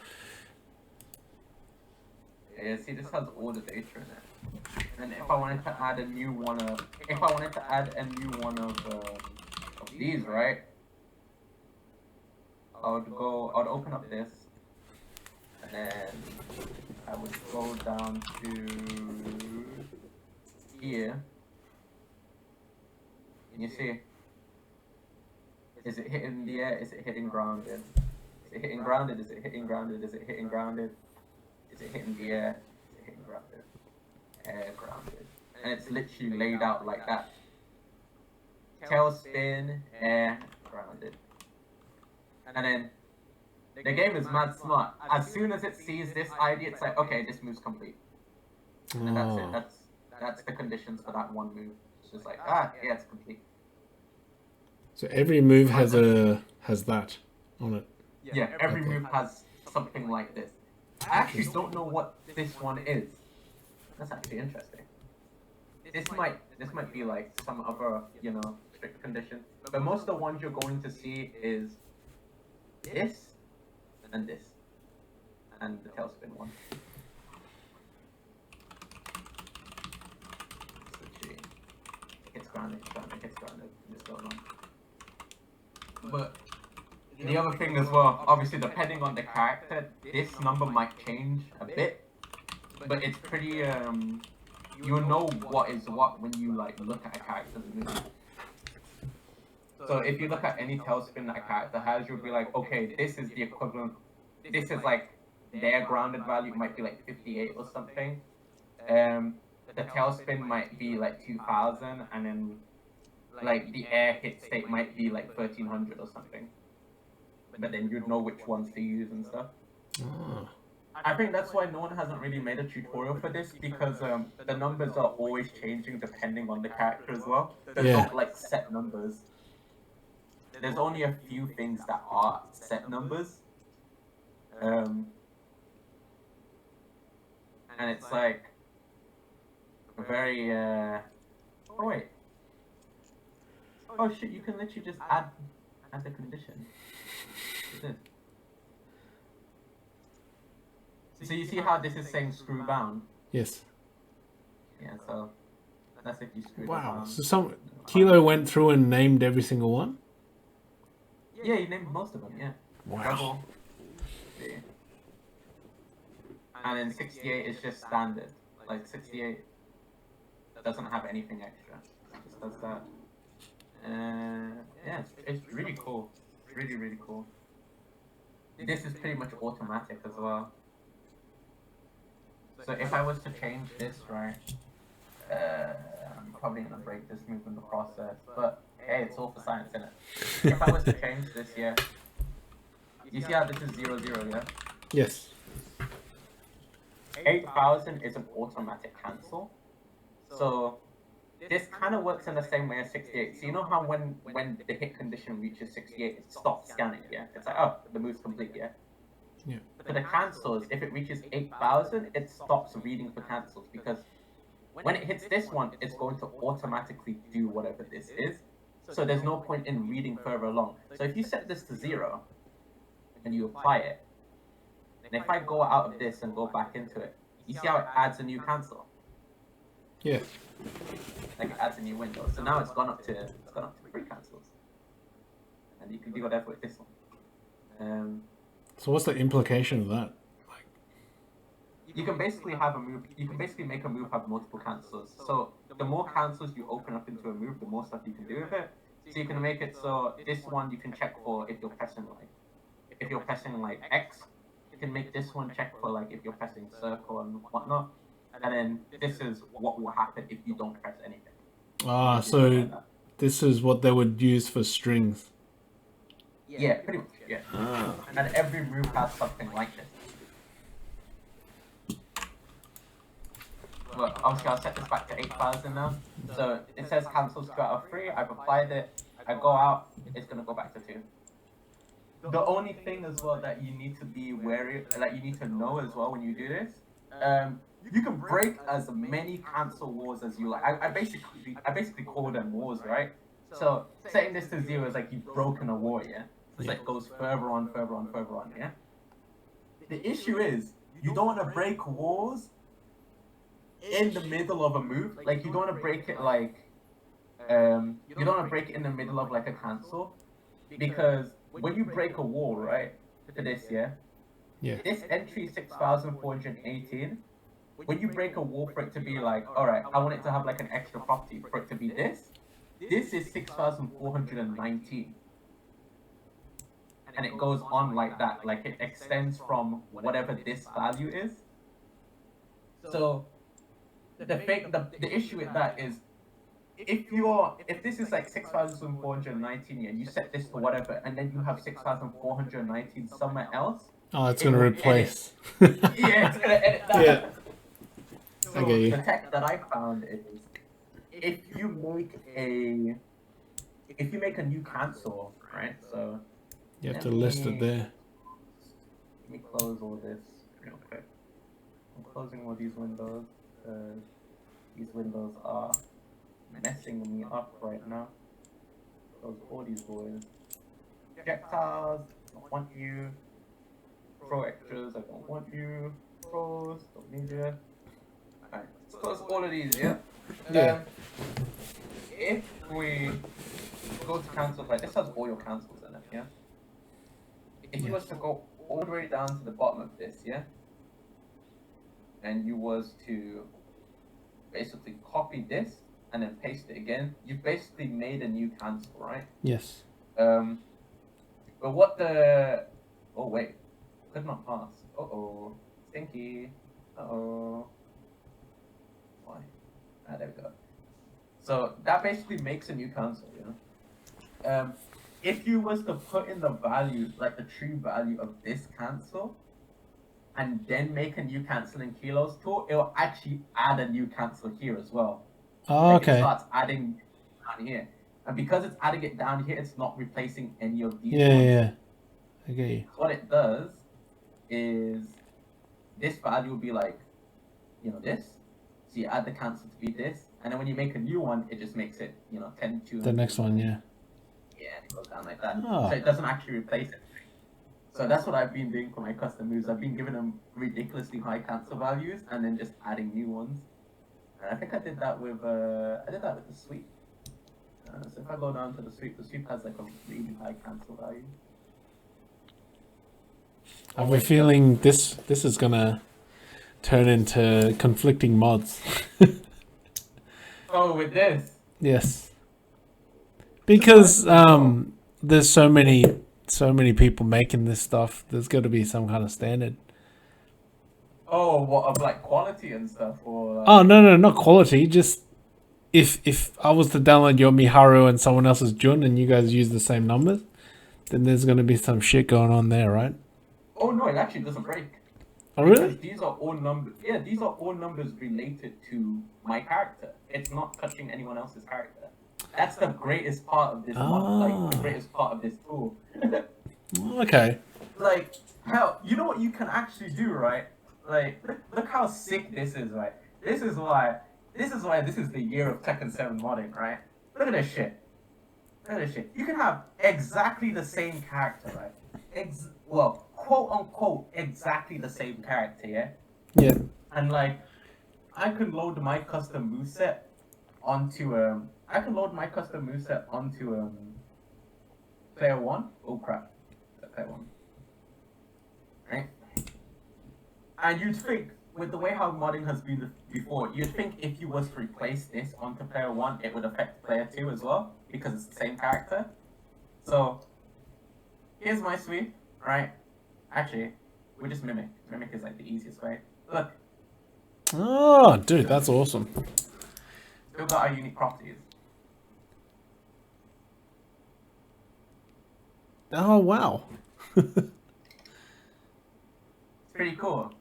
Yeah, see, this has all the data in it. And if I wanted to add a new one of, these, right? I would open up this, and then I would go down to here, and you see, is it hitting the air? Is it hitting grounded? Is it hitting grounded? Is it hitting grounded? Is it hitting grounded? Is it hitting the air? Is it hitting grounded? Air, grounded. And it's literally laid out like that. Tailspin, air, grounded. And then the game is mad smart. As soon as it sees this ID, it's like, okay, this move's complete. And that's it. That's the conditions for that one move. It's just like, yeah, it's complete. So every move has that on it. Yeah, every move has something like this. I actually don't know what this one is. That's actually interesting. This might be like some other, you know, strict condition. But most of the ones you're going to see is this, and this, and the tailspin one. So gee, it's grounded, it's grounded, it's going on. But the other thing as well, obviously depending on the character, this number might change a bit, but it's pretty you'll know what is what when you like look at a character's movie. So if you look at any tailspin that a character has, you'll be like, okay, this is the equivalent. This is like their grounded value might be like 58 or something. The tailspin might be like 2000, and then like the air hit state might be like 1300 or something. But then you'd know which ones to use and stuff. Oh. I think that's why no one hasn't really made a tutorial for this, because the numbers are always changing depending on the character as well. There's not like set numbers. There's only a few things that are set numbers. And it's like very oh wait. Oh shit, you can literally just add the condition. So you see how this is saying screw bound? Yes. Yeah, so that's if you screw it Wow. bound. So Kilo went through and named every single one? Yeah, you named most of them, yeah. Wow. Rebel. Yeah. And then 68 is just standard. Like 68 doesn't have anything extra. It just does that. Yeah, it's really cool. Really, really cool. This is pretty much automatic as well. So if I was to change this, right, I'm probably gonna break this move in the process, but hey, it's all for science, innit? If I was to change this, yeah, you see how this is 0, 0, yeah? Yes. 8000 is an automatic cancel. So this kind of works in the same way as 68. So you know how when the hit condition reaches 68, it stops scanning, yeah? It's like, oh, the move's complete, yeah? Yeah. For the cancels, if it reaches 8000, it stops reading for cancels, because when it hits this one, it's going to automatically do whatever this is. So there's no point in reading further along. So if you set this to 0 and you apply it, and if I go out of this and go back into it, you see how it adds a new cancel? Yeah. Like it adds a new window. So now it's gone up to 3 cancels, and you can do whatever with this one. So what's the implication of that? You can basically have a move. You can basically make a move have multiple cancels. So the more cancels you open up into a move, the more stuff you can do with it. So you can make it so this one you can check for if you're pressing like X. You can make this one check for like if you're pressing circle and whatnot. And then this is what will happen if you don't press anything. Ah, so this is what they would use for strings. Yeah, pretty much. Yeah. Ah. And every move has something like this. Well, obviously I'll set this back to 8000 now. So it says cancels 2 out of 3. I've applied it. I go out. It's gonna go back to 2. The only thing as well that you need to be wary, like you need to know as well when you do this, you can break as many cancel wars as you like. I basically call them wars, right? So setting this to 0 is like you've broken a war, yeah? It's like it goes further on, yeah? The issue is, you don't want to break wars in the middle of a move. Like, you don't want to break it like, you don't want to break it in the middle of like a cancel, because when you break a wall, right, for this, yeah? This entry 6418, when you break a wall for it to be like, alright, I want it to have like an extra property, for it to be this is 6419. And it goes on like that, like it extends from whatever this value is. So the issue with that is, if this is like 6419, and you set this to whatever, and then you have 6419 somewhere else. Oh, it's gonna replace. Yeah, it's gonna edit that. Yeah. So the tech that I found is, if you make a new cancel, right? So you have to list it there. Let me close all this real quick. I'm closing all these windows because these windows are messing me up right now. Close all these boys. Projectiles, don't want you. Pro extras, I don't want you. Pros, don't need you. Alright, so it's all of these, yeah? Yeah. If we go to cancel, like this has all your cancels in it, yeah? If you was to go all the way down to the bottom of this, yeah? And you was to basically copy this and then paste it again, you've basically made a new cancel, right? Yes. But what the... Oh, wait. Could not pass. Uh-oh. Stinky. Uh-oh. Why? Ah, there we go. So that basically makes a new cancel, you know? If you was to put in the value, like the true value of this cancel, and then make a new cancel in Kilo's tool, it will actually add a new cancel here as well. Oh, Like it okay. starts adding down here. And because it's adding it down here, it's not replacing any of these Yeah, ones. yeah. I get you. What it does is this value will be like, you know, this. So you add the cancel to be this. And then when you make a new one, it just makes it, you know, 10, 2. The next one, yeah. Yeah, and it goes down like that. Oh. So it doesn't actually replace it. So that's what I've been doing for my custom moves. I've been giving them ridiculously high cancel values and then just adding new ones. And I think I did that with the sweep. So if I go down to the sweep has like a really high cancel value. I have a feeling this is gonna turn into conflicting mods. Oh, with this? Yes. Because there's so many people making this stuff. There's got to be some kind of standard. Oh, what, of like quality and stuff, or? Oh no, not quality. Just if I was to download your Miharu and someone else's Jun and you guys use the same numbers, then there's gonna be some shit going on there, right? Oh no, it actually doesn't break. Oh really? Because these are all numbers. Yeah, these are all numbers related to my character. It's not touching anyone else's character. That's the greatest part of this mod, like the greatest part of this tool. Okay. Like, hell, you know what you can actually do, right? Like, look how sick this is, right? This is why this is the year of Tekken 7 modding, right? Look at this shit. Look at this shit. You can have exactly the same character, right? Well, quote unquote, exactly the same character, yeah? Yeah. And like, I could load my custom moveset onto player 1. Oh crap. Player 1. Right? And you'd think, with the way how modding has been before, you'd think if you was to replace this onto player 1, it would affect player 2 as well, because it's the same character. So, here's my sweep, right? Actually, we just mimic. Mimic is like the easiest way. Look, Oh, dude, that's awesome. still got our unique properties. Oh wow. It's pretty cool.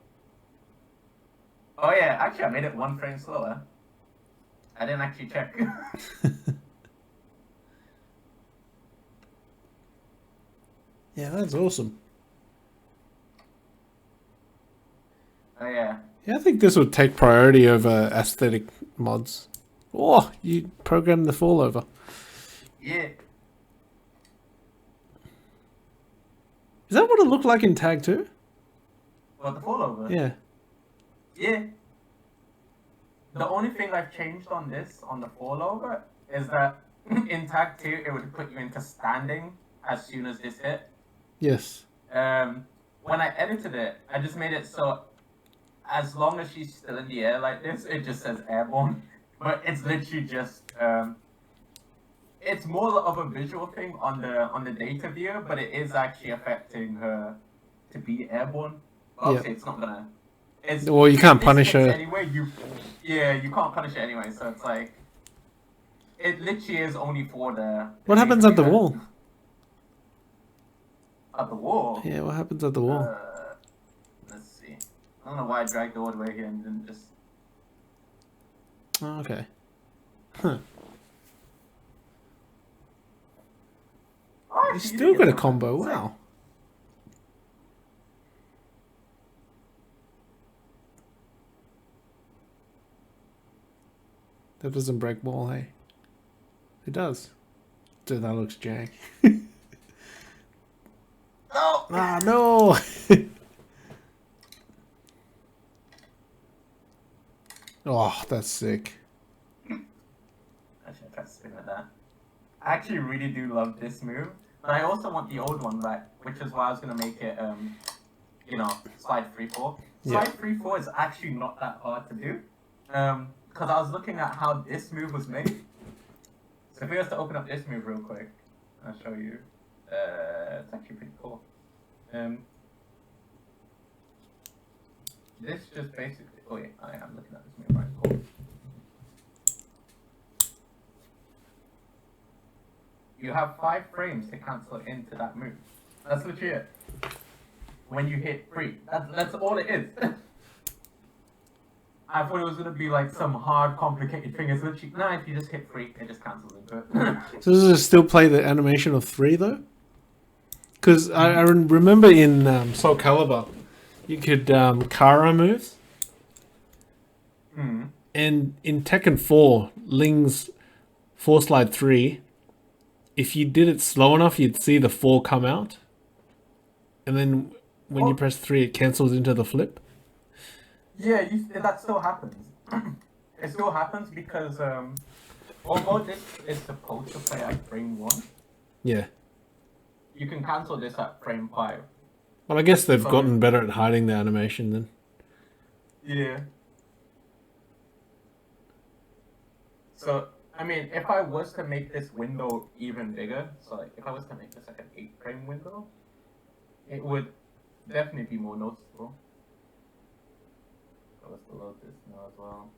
Oh yeah, actually I made it 1 frame slower. I didn't actually check. Yeah, that's awesome. Oh yeah. Yeah, I think this would take priority over aesthetic mods. Oh, you program the fallover. Yeah. Is that what it looked like in Tag 2? What, the fallover? Yeah. Yeah. The only thing I've changed on this, on the fallover, is that in Tag 2 it would put you into standing as soon as this hit. Yes. When I edited it, I just made it so as long as she's still in the air like this, it just says airborne. But it's literally just it's more of a visual thing on the data view, but it is actually affecting her to be airborne. Obviously, it's not gonna. Well, you can't this punish hits her. anyway. You can't punish it anyway. So it's like it literally is only for the. What happens at the view. wall? At the wall. Yeah, what happens at the wall? Let's see. I don't know why I dragged it all the way here and didn't just. Oh, okay. Huh. Oh, You actually, still did got a get combo. something. Wow. That doesn't break ball, hey? It does. Dude, that looks jank. No! Ah, no! Oh, that's sick. I should try to spin at that. I actually really do love this move, but I also want the old one back, which is why I was gonna make it, slide 3-4. Yeah. Slide 3-4 is actually not that hard to do, because I was looking at how this move was made. So if we was to open up this move real quick, I'll show you. It's actually pretty cool. This just basically. Oh yeah, I am looking at this move right. Cool. You have 5 frames to cancel into that move. That's legit. When you hit free, that's all it is. I thought it was gonna be like some hard, complicated thing. It's literally if you just hit free, it just cancels into it. So does it still play the animation of 3 though? Because I remember in Soul Calibur, you could Kara moves. And in Tekken 4, Ling's 4 slide 3, if you did it slow enough, you'd see the 4 come out. And then when you press 3, it cancels into the flip. Yeah, that still happens. It still happens because although this is supposed to play at frame 1, Yeah. you can cancel this at frame 5. Well, I guess they've gotten better at hiding the animation then. Yeah. So, I mean, if I was to make this window even bigger, so like if I was to make this like an 8-frame window, it would definitely be more noticeable. So let's load this now as well.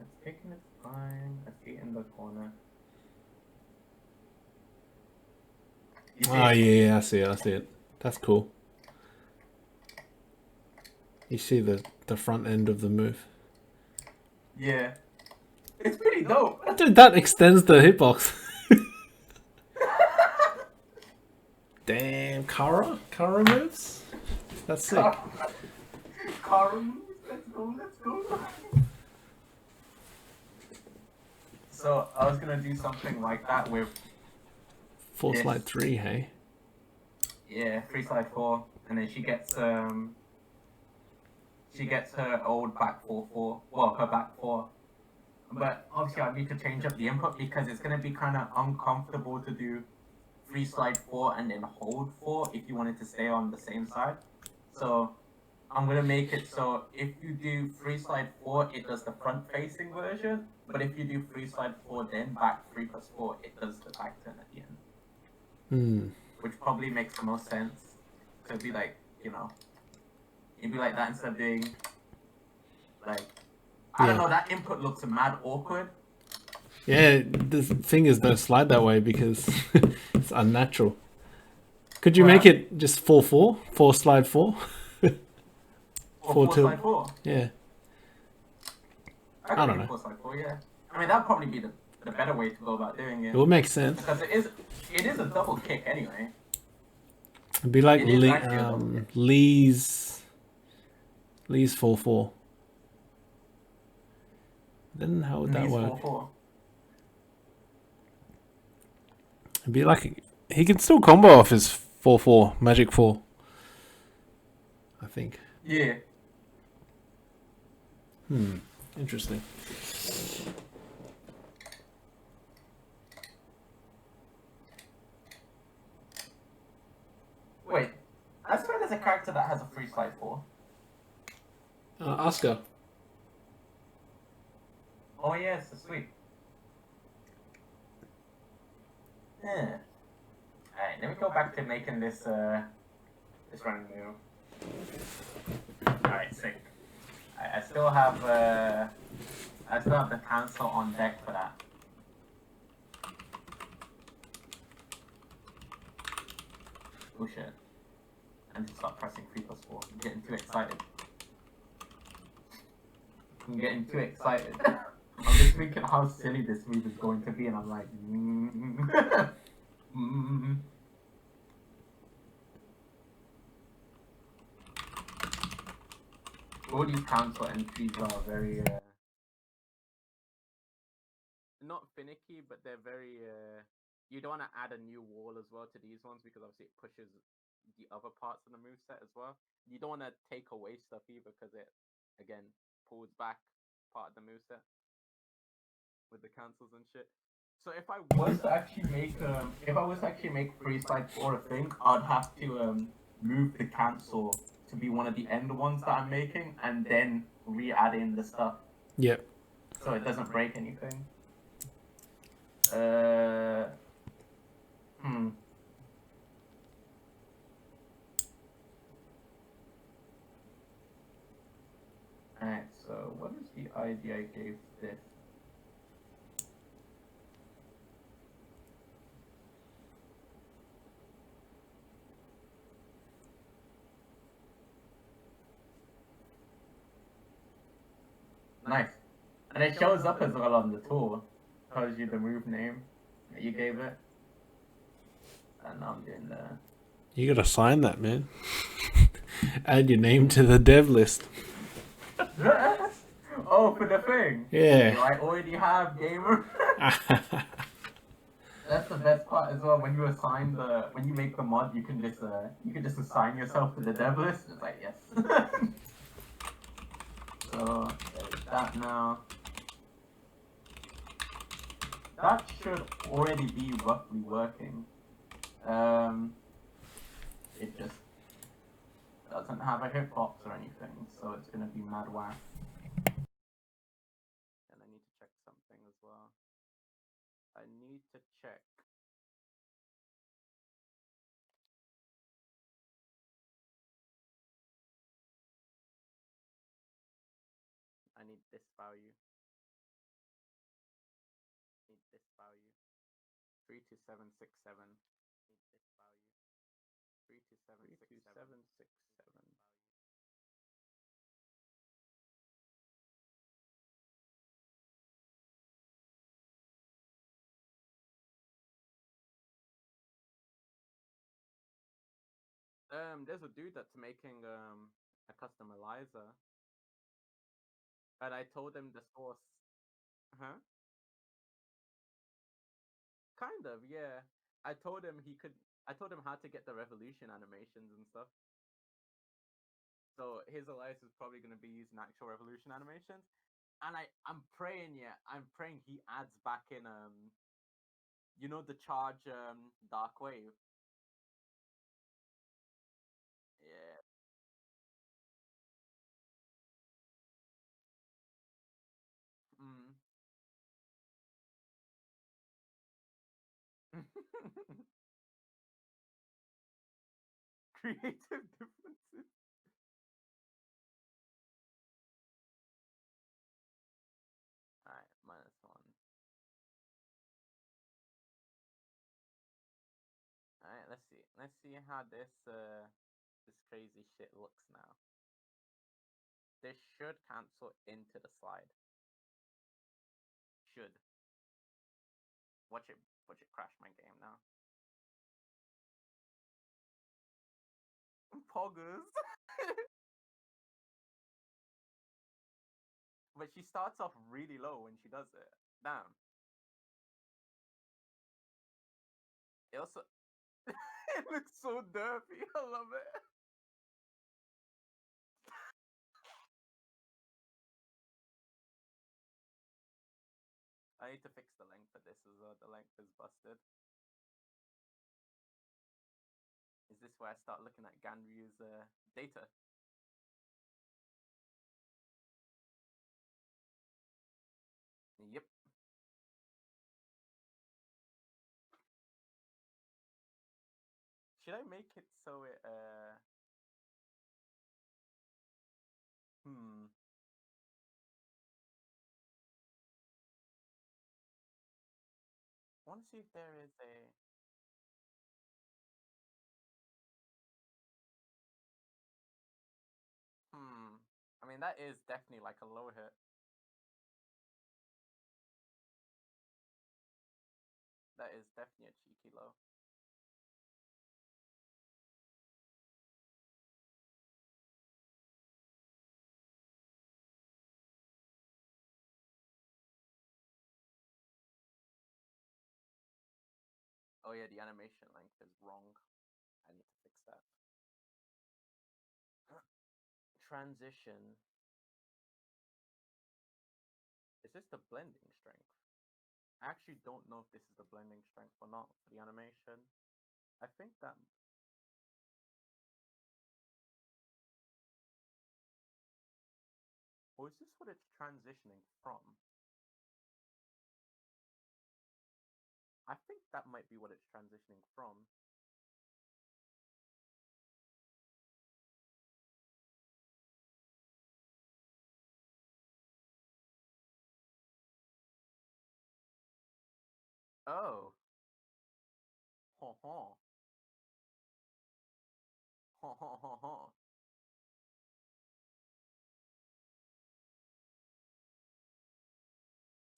It's taking its time. Let's see in the corner. Oh, yeah, I see it. That's cool. You see the front end of the move. Yeah. It's pretty dope. Dude, that extends the hitbox. Damn, Kara moves? That's sick. Kara moves? Let's go. So, I was gonna do something like that with 4 slide 3, hey? Yeah, 3 slide 4, and then she gets her old back 4-4, well, her back 4. But obviously I need to change up the input because it's gonna be kind of uncomfortable to do 3 slide 4 and then hold 4 if you wanted to stay on the same side. So I'm gonna make it so if you do 3 slide 4, it does the front facing version, but if you do 3 slide 4 then back 3+4, it does the back turn at the end. Which probably makes the most sense. So it'd be like, it'd be like that instead of doing like, I don't know, that input looks mad awkward. Yeah, the fingers don't slide that way because it's unnatural. Could you make it just 4-4? 4 slide 4? Or 4 slide 4? Yeah. I don't know. 4 slide 4, yeah. I mean, that'd probably be the better way to go about doing it. It would make sense. Because it is a double kick anyway. It'd be like Lee's 4-4. Then how would that work? 4-4. It'd be like he could still combo off his 4-4 magic 4. I think. Yeah. Interesting. Wait, I swear there's a character that has a 3 slide 4. Asuka. Oh yeah, it's so sweet. Alright, let me go back to making this running move. Alright, sick. I still have the cancel on deck for that. Oh shit. I need to stop pressing 3+4. I'm getting too excited. I'm getting too excited. I'm just thinking how silly this move is going to be, and I'm like, All these cancel entries are very, not finicky, but they're very, you don't want to add a new wall as well to these ones because obviously it pushes the other parts of the moveset as well. You don't want to take away stuff either because it again pulls back part of the moveset with the cancels and shit. So if I Was to actually make if I was to actually make free slide 4 a thing, I'd have to move the cancel to be one of the end ones that I'm making, and then re-add in the stuff Yep. so it doesn't break anything. Alright, so what is the ID I gave this? Nice. And it shows up as well on the tool. Tells you the move name that you gave it. And I'm doing the... You gotta sign that, man. Add your name to the dev list. Oh, for the thing? Yeah. Do I already have gamer? That's the best part as well. When you assign when you make the mod, you can just assign yourself to the dev list. It's like yes. So there's that now. That should already be roughly working. It just doesn't have a hitbox or anything, so it's gonna be mad whack. And I need to check something as well. I need to check. I need this value. Need this value. 32767. Need this value. 32767. There's a dude that's making a custom Eliza, and I told him the source. Huh? Kind of, yeah. I told him he could. I told him how to get the revolution animations and stuff. So his Elias is probably going to be using actual revolution animations, and I'm praying, yeah, I'm praying he adds back in the charge dark wave. Yeah. Mm. Creative differences. Alright, -1. Alright, let's see. Let's see how this crazy shit looks now. This should cancel into the slide. Should. Watch it crash my game now. Poggers. But she starts off really low when she does it. Damn. It also it looks so derpy. I love it. I need to fix the length of this as well. The length is busted. Is this where I start looking at Ganryu's data? Yep. Should I make it so it I want to see if there is a I mean that is definitely like a low hit. That is definitely a cheeky low. Oh yeah, the animation length is wrong. I need to fix fix that. Transition. Is this the blending strength? I actually don't know if this is the blending strength or not for the animation. I think that. Or is this what it's transitioning from? I think that might be what it's transitioning from. Oh. Ho ho. Ho ho ho ho.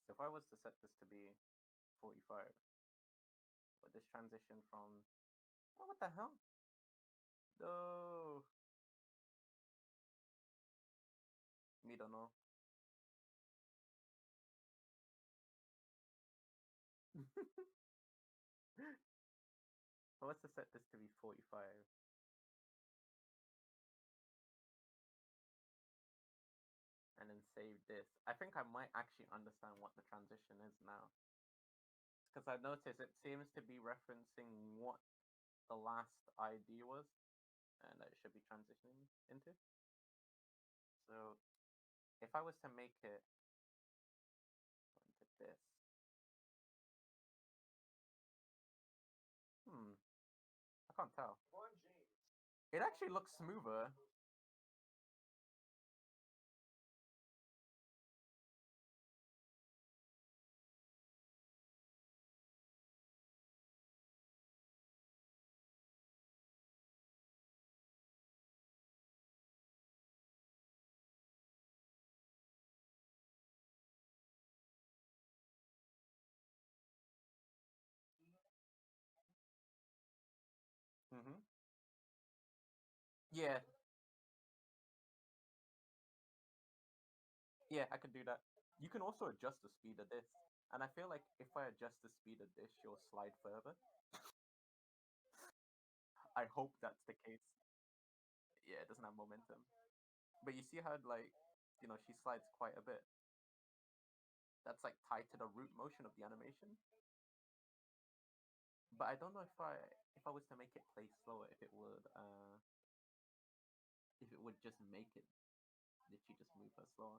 So if I was to set this to be 45, would this transition from... Oh, what the hell? No. Me don't know. I was to set this to be 45. And then save this. I think I might actually understand what the transition is now. Because I noticed it seems to be referencing what the last ID was, and that it should be transitioning into. So if I was to make it into this, I can't tell. It actually looks smoother. Mm-hmm. Yeah. Yeah, I could do that. You can also adjust the speed of this. And I feel like if I adjust the speed of this, she'll slide further. I hope that's the case. Yeah, it doesn't have momentum. But you see how, like, she slides quite a bit. That's, like, tied to the root motion of the animation. But I don't know if I was to make it play slower, if it would just make it literally just move her slower.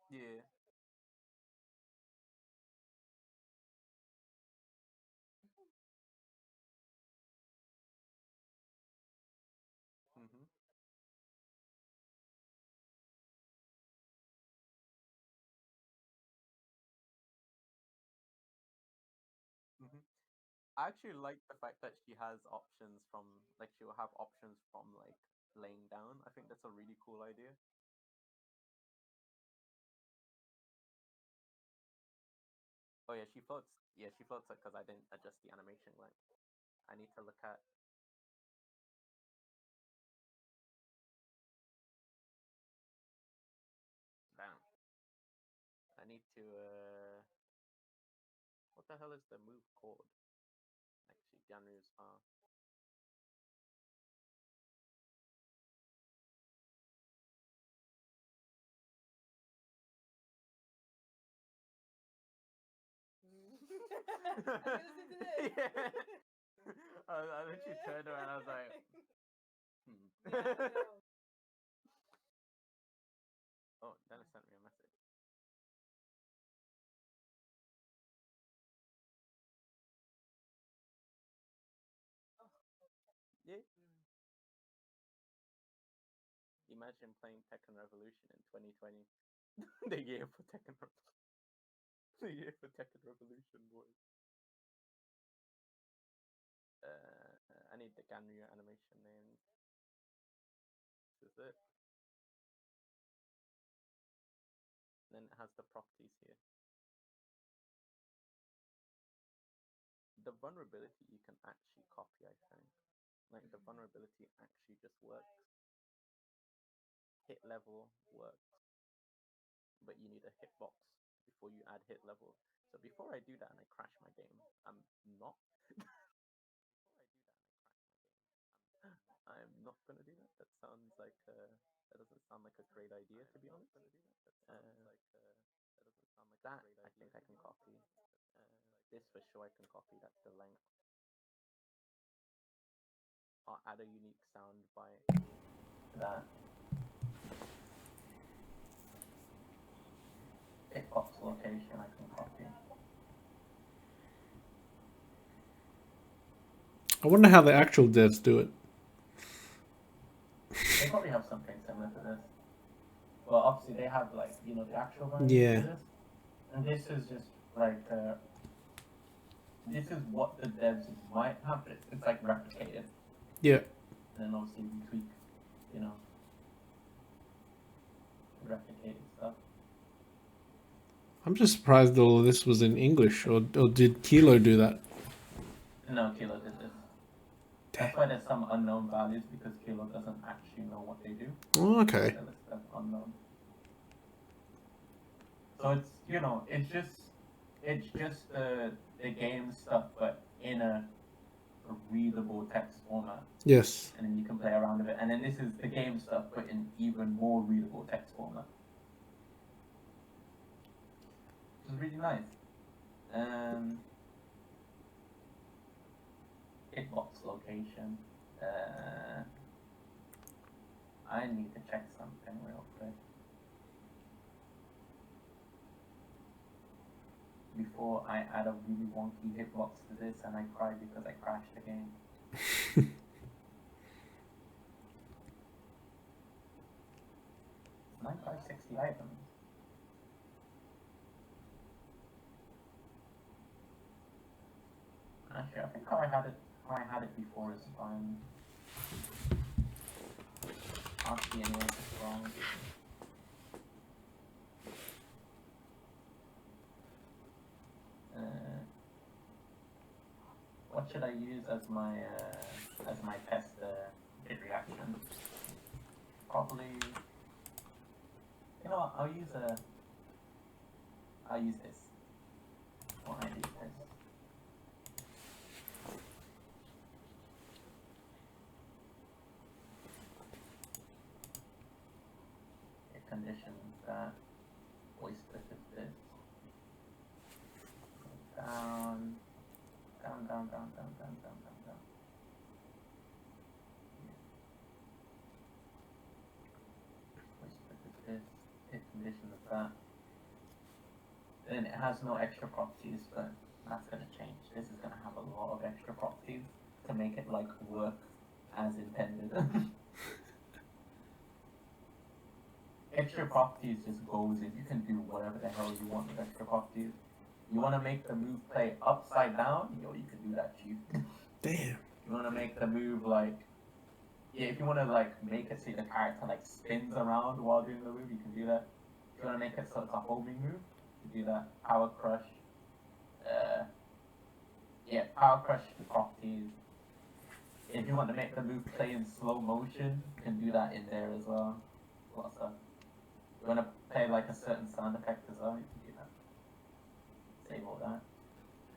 Yeah. Mm-hmm. Mm-hmm. I actually like the fact that she has options from, like, she'll have options from, like, laying down. I think that's a really cool idea. Oh yeah, she floats. Yeah, she floats it because I didn't adjust the animation length. I need to look at. Damn. I need to. What the hell is the move called? Actually, Ganryu's. Yeah. I literally turned around. I was like, Oh, Dennis sent me a message. Yeah. Imagine playing Tekken Revolution in 2020. The year for Tekken. The year for Tekken Revolution, boys. I need the Ganryu animation names. This is it. Then it has the properties here. the vulnerability you can actually copy, I think. Like the vulnerability actually just works. Hit level works, but you need a hitbox before you add hit level. So before I do that and I crash my game, I'm not. I'm not gonna do that. That sounds like that doesn't sound like a great idea, to be honest. That I think I can copy. This for sure I can copy. That's the length. I'll add a unique sound bite to that. Hitbox location I can copy. I wonder how the actual devs do it. They probably have something similar to this. Well, obviously they have like, you know, the actual version Yeah. of this. And this is just like, this is what the devs might have. It's like replicated. Yeah. And then obviously we tweak, you know, replicated stuff. I'm just surprised all of this was in English, or did Kilo do that? No, Kilo did this. That's why there's some unknown values, because Kilo doesn't actually know what they do. Oh, okay. They're listed as unknown. So it's, you know, it's just the game stuff, but in a readable text format. Yes. And then you can play around with it. And then this is the game stuff, but in even more readable text format. Which is really nice. Hitbox location. I need to check something real quick. Before I add a really wonky hitbox to this and I cry because I crashed the game. 9560 items. Actually, I think how I had it before is fine. Can't see anyone that's wrong. What should I use as my test hit reaction? Probably. You know what? I'll use this. When I do this. It conditions that voice split is this. Down. Voice split is this. It conditions that. Then it has no extra properties, but that's gonna change. This is gonna have a lot of extra properties to make it like work as intended. Extra properties just goes in. You can do whatever the hell you want with extra properties. You want to make the move play upside down? Yo, you can do that, chief. Damn. You want to make the move like, yeah, if you want to like make it so the character like spins around while doing the move, you can do that. If you want to make it so it's a homing move, you can do that. Power crush. Yeah, power crush properties. If you want to make the move play in slow motion, you can do that in there as well. Lots of stuff. You want to play like a certain sound effect as well, you can do that. Save all that.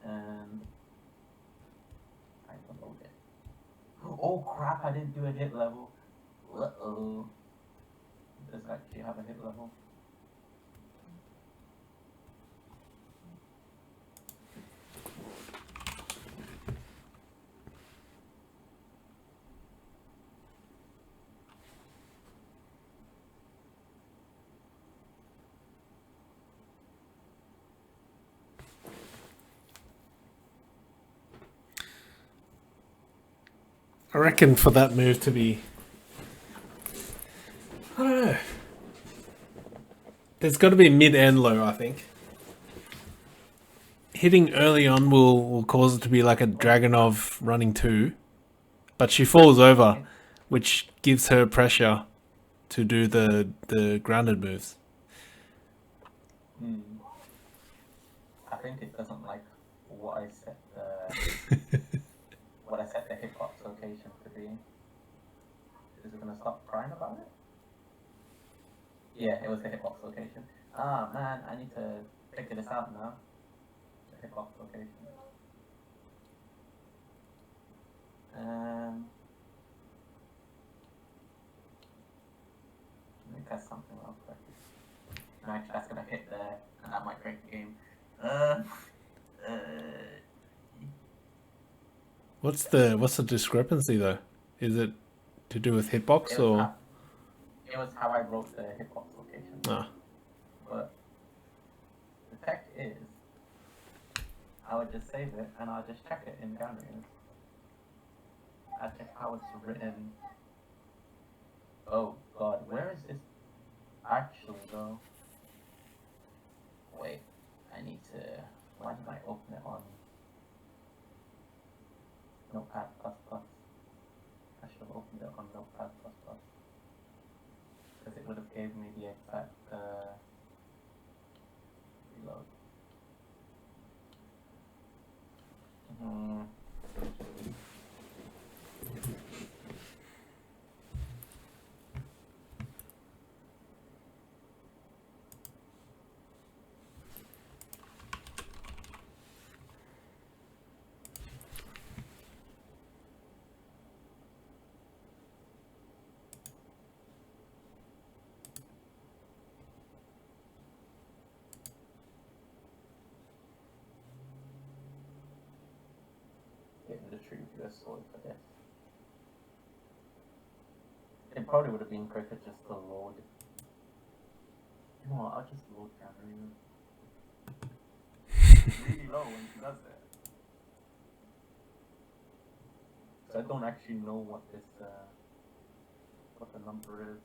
And I upload it. Oh crap, I didn't do a hit level. Uh-oh. Does it actually have a hit level? I reckon for that move to be, I don't know. There's got to be mid-end low, I think. Hitting early on will cause it to be like a Dragunov running 2, but she falls over, which gives her pressure to do the grounded moves. I think it doesn't like what I set the hitbox location to be. Is it gonna stop crying about it? Yeah, it was the hitbox location. Ah man, I need to figure this out now. The hitbox location. Let me test something real quick. No, actually, that's gonna hit there, and that might break the game. What's the discrepancy though? Is it to do with hitbox or? It was how I wrote the hitbox location. Ah. But the tech is, I would just save it and I'll just check it in Ganrian. I check how it's written. Oh god, where is this actually go? Wait, I need to. Why did I open it on Notepad++? I should have opened it on Notepad++. Because it would have gave me the exact reload. Getting the true US sword for this. It probably would have been quicker just to load. You know what, I'll just load Ganrian. Really low when she does it. So I don't actually know what this, what the number is.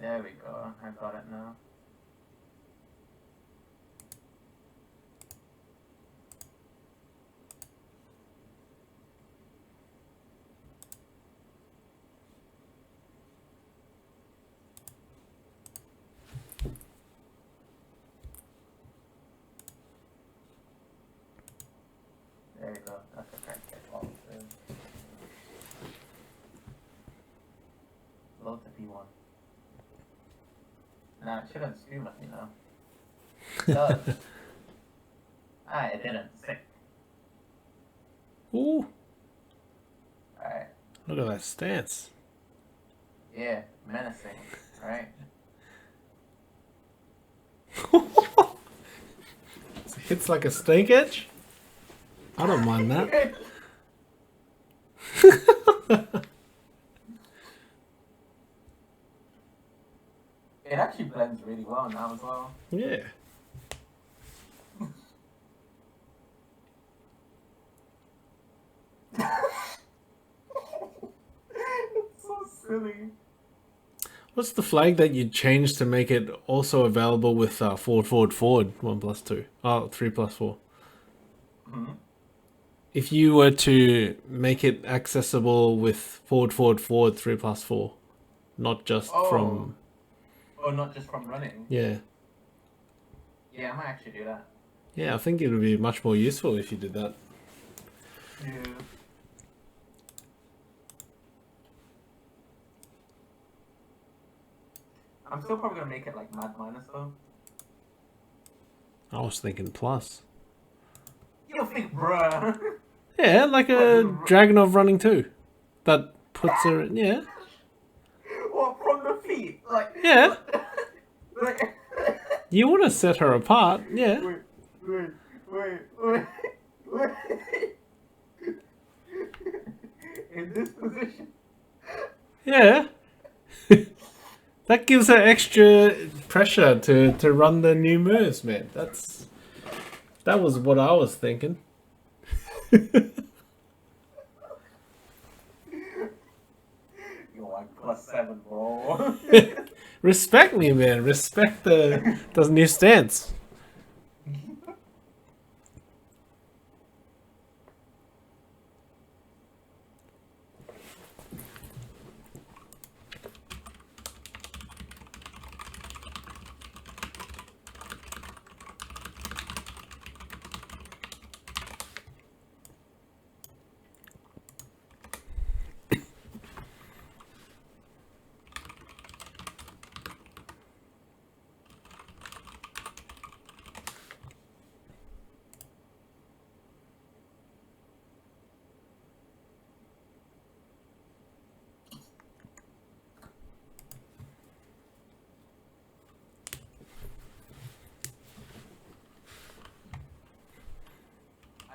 There we go, I got it now. There you go, that's a correct hitbox. Load the P1. Nah, it shouldn't scream at me now. It does. Ah, it didn't. Sick. Ooh, Alright. look at that stance. Yeah, menacing, right? Hits like a snake edge. I don't mind that. It actually blends really well now as well. Yeah. It's so silly. What's the flag that you changed to make it also available with forward 1+2? Oh, 3+4. Mm-hmm. If you were to make it accessible with forward 3+4, not just Oh. from. Oh, not just from running. Yeah. Yeah, I might actually do that. Yeah, I think it would be much more useful if you did that. Yeah. I'm still probably gonna make it like mad minus though. I was thinking plus. You think, bruh? Yeah, like a Dragunov running 2. That puts her in, yeah. What, from the feet? Like, Yeah. like, You want to set her apart, yeah. wait. In this position. Yeah. That gives her extra pressure to run the new moves, man. That was what I was thinking. You're like +7, bro. Respect me, man. Respect the new stance.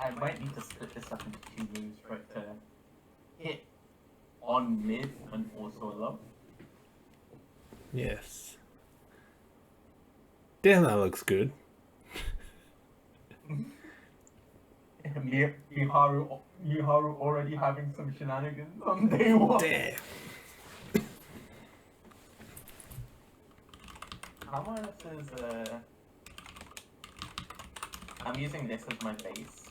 I might need to split this up into 2 moves for it to hit on mid and also low. Yes. Damn, that looks good. Miharu already having some shenanigans on day 1. Damn. How much is I'm using this as my base.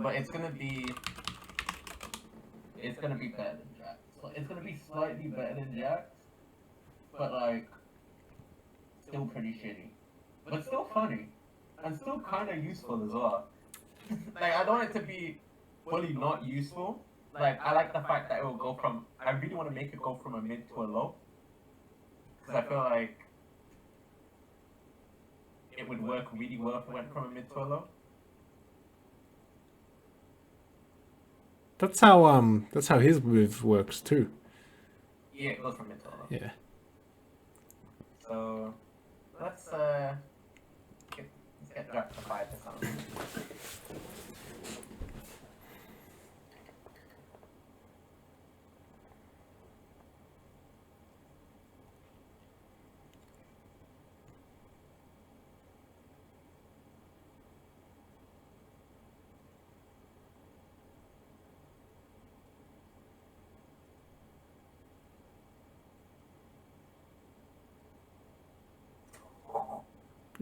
But it's gonna be better than Jax. So it's gonna be slightly better than Jax, but like still pretty shitty. But still funny. And still kinda useful as well. Like I don't want it to be fully not useful. Like I like the fact that it will go from I really want to make it go from a mid to a low. Because I feel like it would work really well if it went from a mid to a low. That's how his move works too. Yeah, it goes from mid to low. Yeah. So let's get Jack to 5 or something.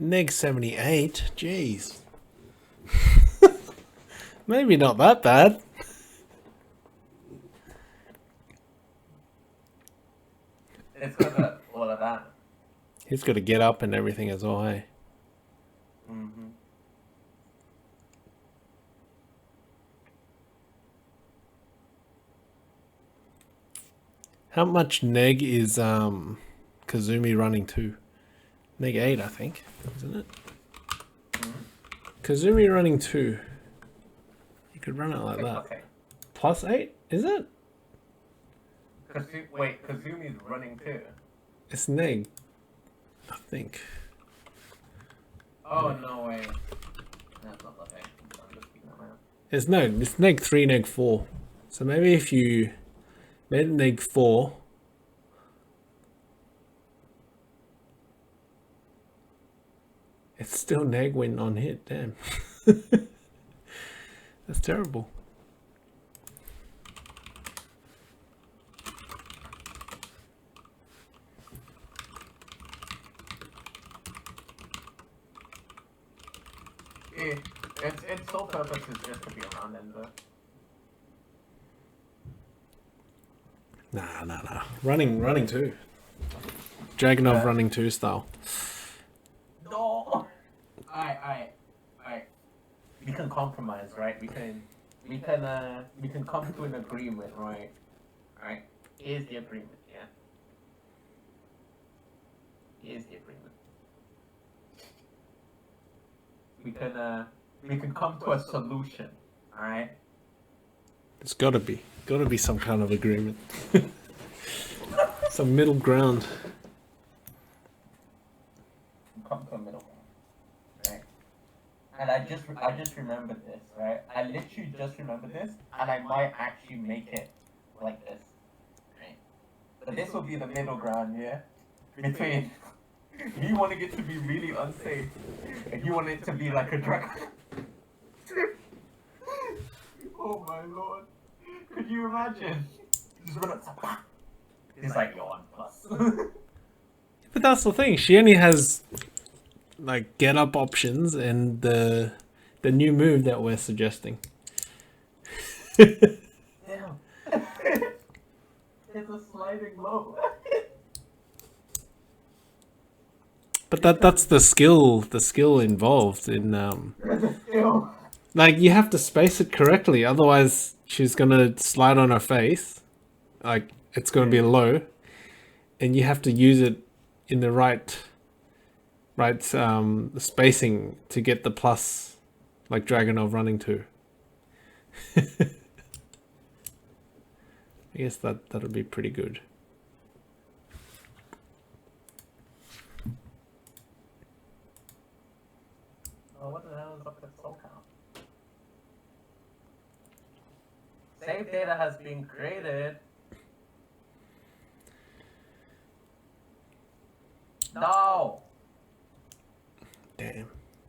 Neg 78. Jeez. Maybe not that bad. It's got all of that. He's got to get up and everything as well, hey? Mm-hmm. How much neg is Kazumi running to? Neg 8, I think, isn't it? Mm-hmm. Kazumi running 2. You could run it like that. Okay. Plus 8, is it? Wait, Kazumi's running too. It's neg, I think. Oh no way. That's not the thing. I'm just keeping that out. It's neg 3, neg 4. So maybe if you made it neg 4. It's still neg when on hit, damn. That's terrible. Yeah, its sole purpose is just to be around Ender. Nah. Running 2. Dragon of Running 2 style. No. Alright. We can compromise, right? We can come to an agreement, right? Alright. Here's the agreement, yeah. Here's the agreement. We can come to a solution, alright? It's gotta be some kind of agreement. Some middle ground. Come to a middle ground, right? And I just remembered this, right? I literally just remembered this, and I might actually make it like this, right? But this will be the middle ground, yeah? Between you wanting it to be really unsafe, and you want it to be like a dragon. Oh my lord. Could you imagine? Just run up, it's like you're on plus. But that's the thing. She only has like get up options and the new move that we're suggesting. Damn. It's a sliding low. But that's the skill involved in Ew. like you have to space it correctly, otherwise she's gonna slide on her face. Like it's gonna be low. And you have to use it in the right spacing to get the plus, like Dragon of Running 2. I guess that would be pretty good. Oh, what the hell is up with soul count? Save data has been created. No! Damn.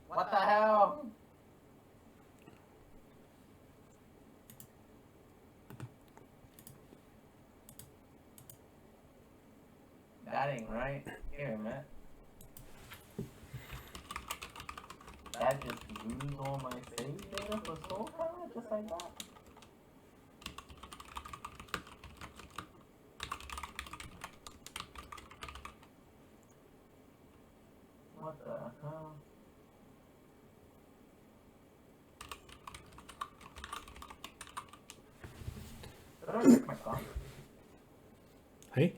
What the hell? That ain't right. Here, man. That just lose all my save data for soul power just like that? What the hell? Did I break my phone? Hey?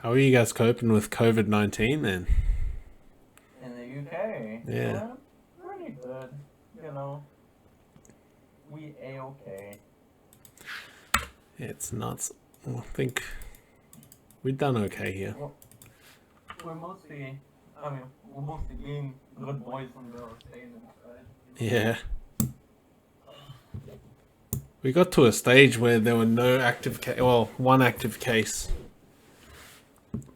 How are you guys coping with COVID-19 then? In the UK? Yeah. Pretty good. You know. We A-okay. It's nuts. I think we've done okay here. Well, we're mostly being good boys and girls staying inside. Yeah. We got to a stage where there were no active one active case.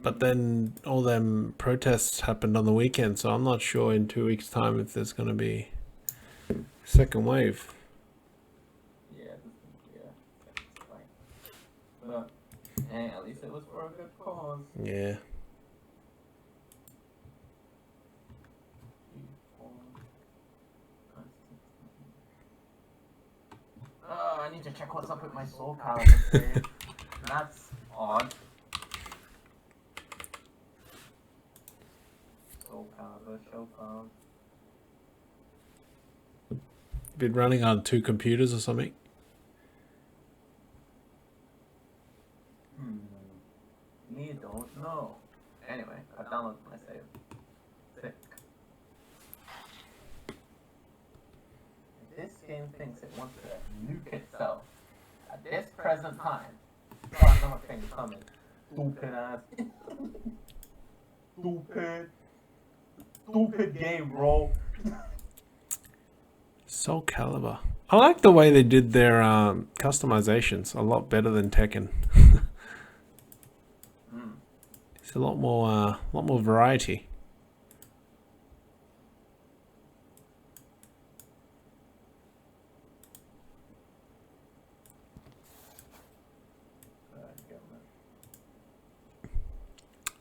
But then all them protests happened on the weekend, so I'm not sure in 2 weeks' time if there's going to be a second wave. Yeah, it's fine. But, hey, at least it was for a good cause. Yeah. I need to check what's up with my soul calendar. That's odd. Soul calendar, show calendar. Been running on 2 computers or something? No. Anyway, I downloaded my save. Sick. This game thinks it wants to nuke itself at this present time. Oh, another thing coming. Stupid ass. Stupid game, bro. Soul Calibur. I like the way they did their customizations a lot better than Tekken. It's a lot more variety.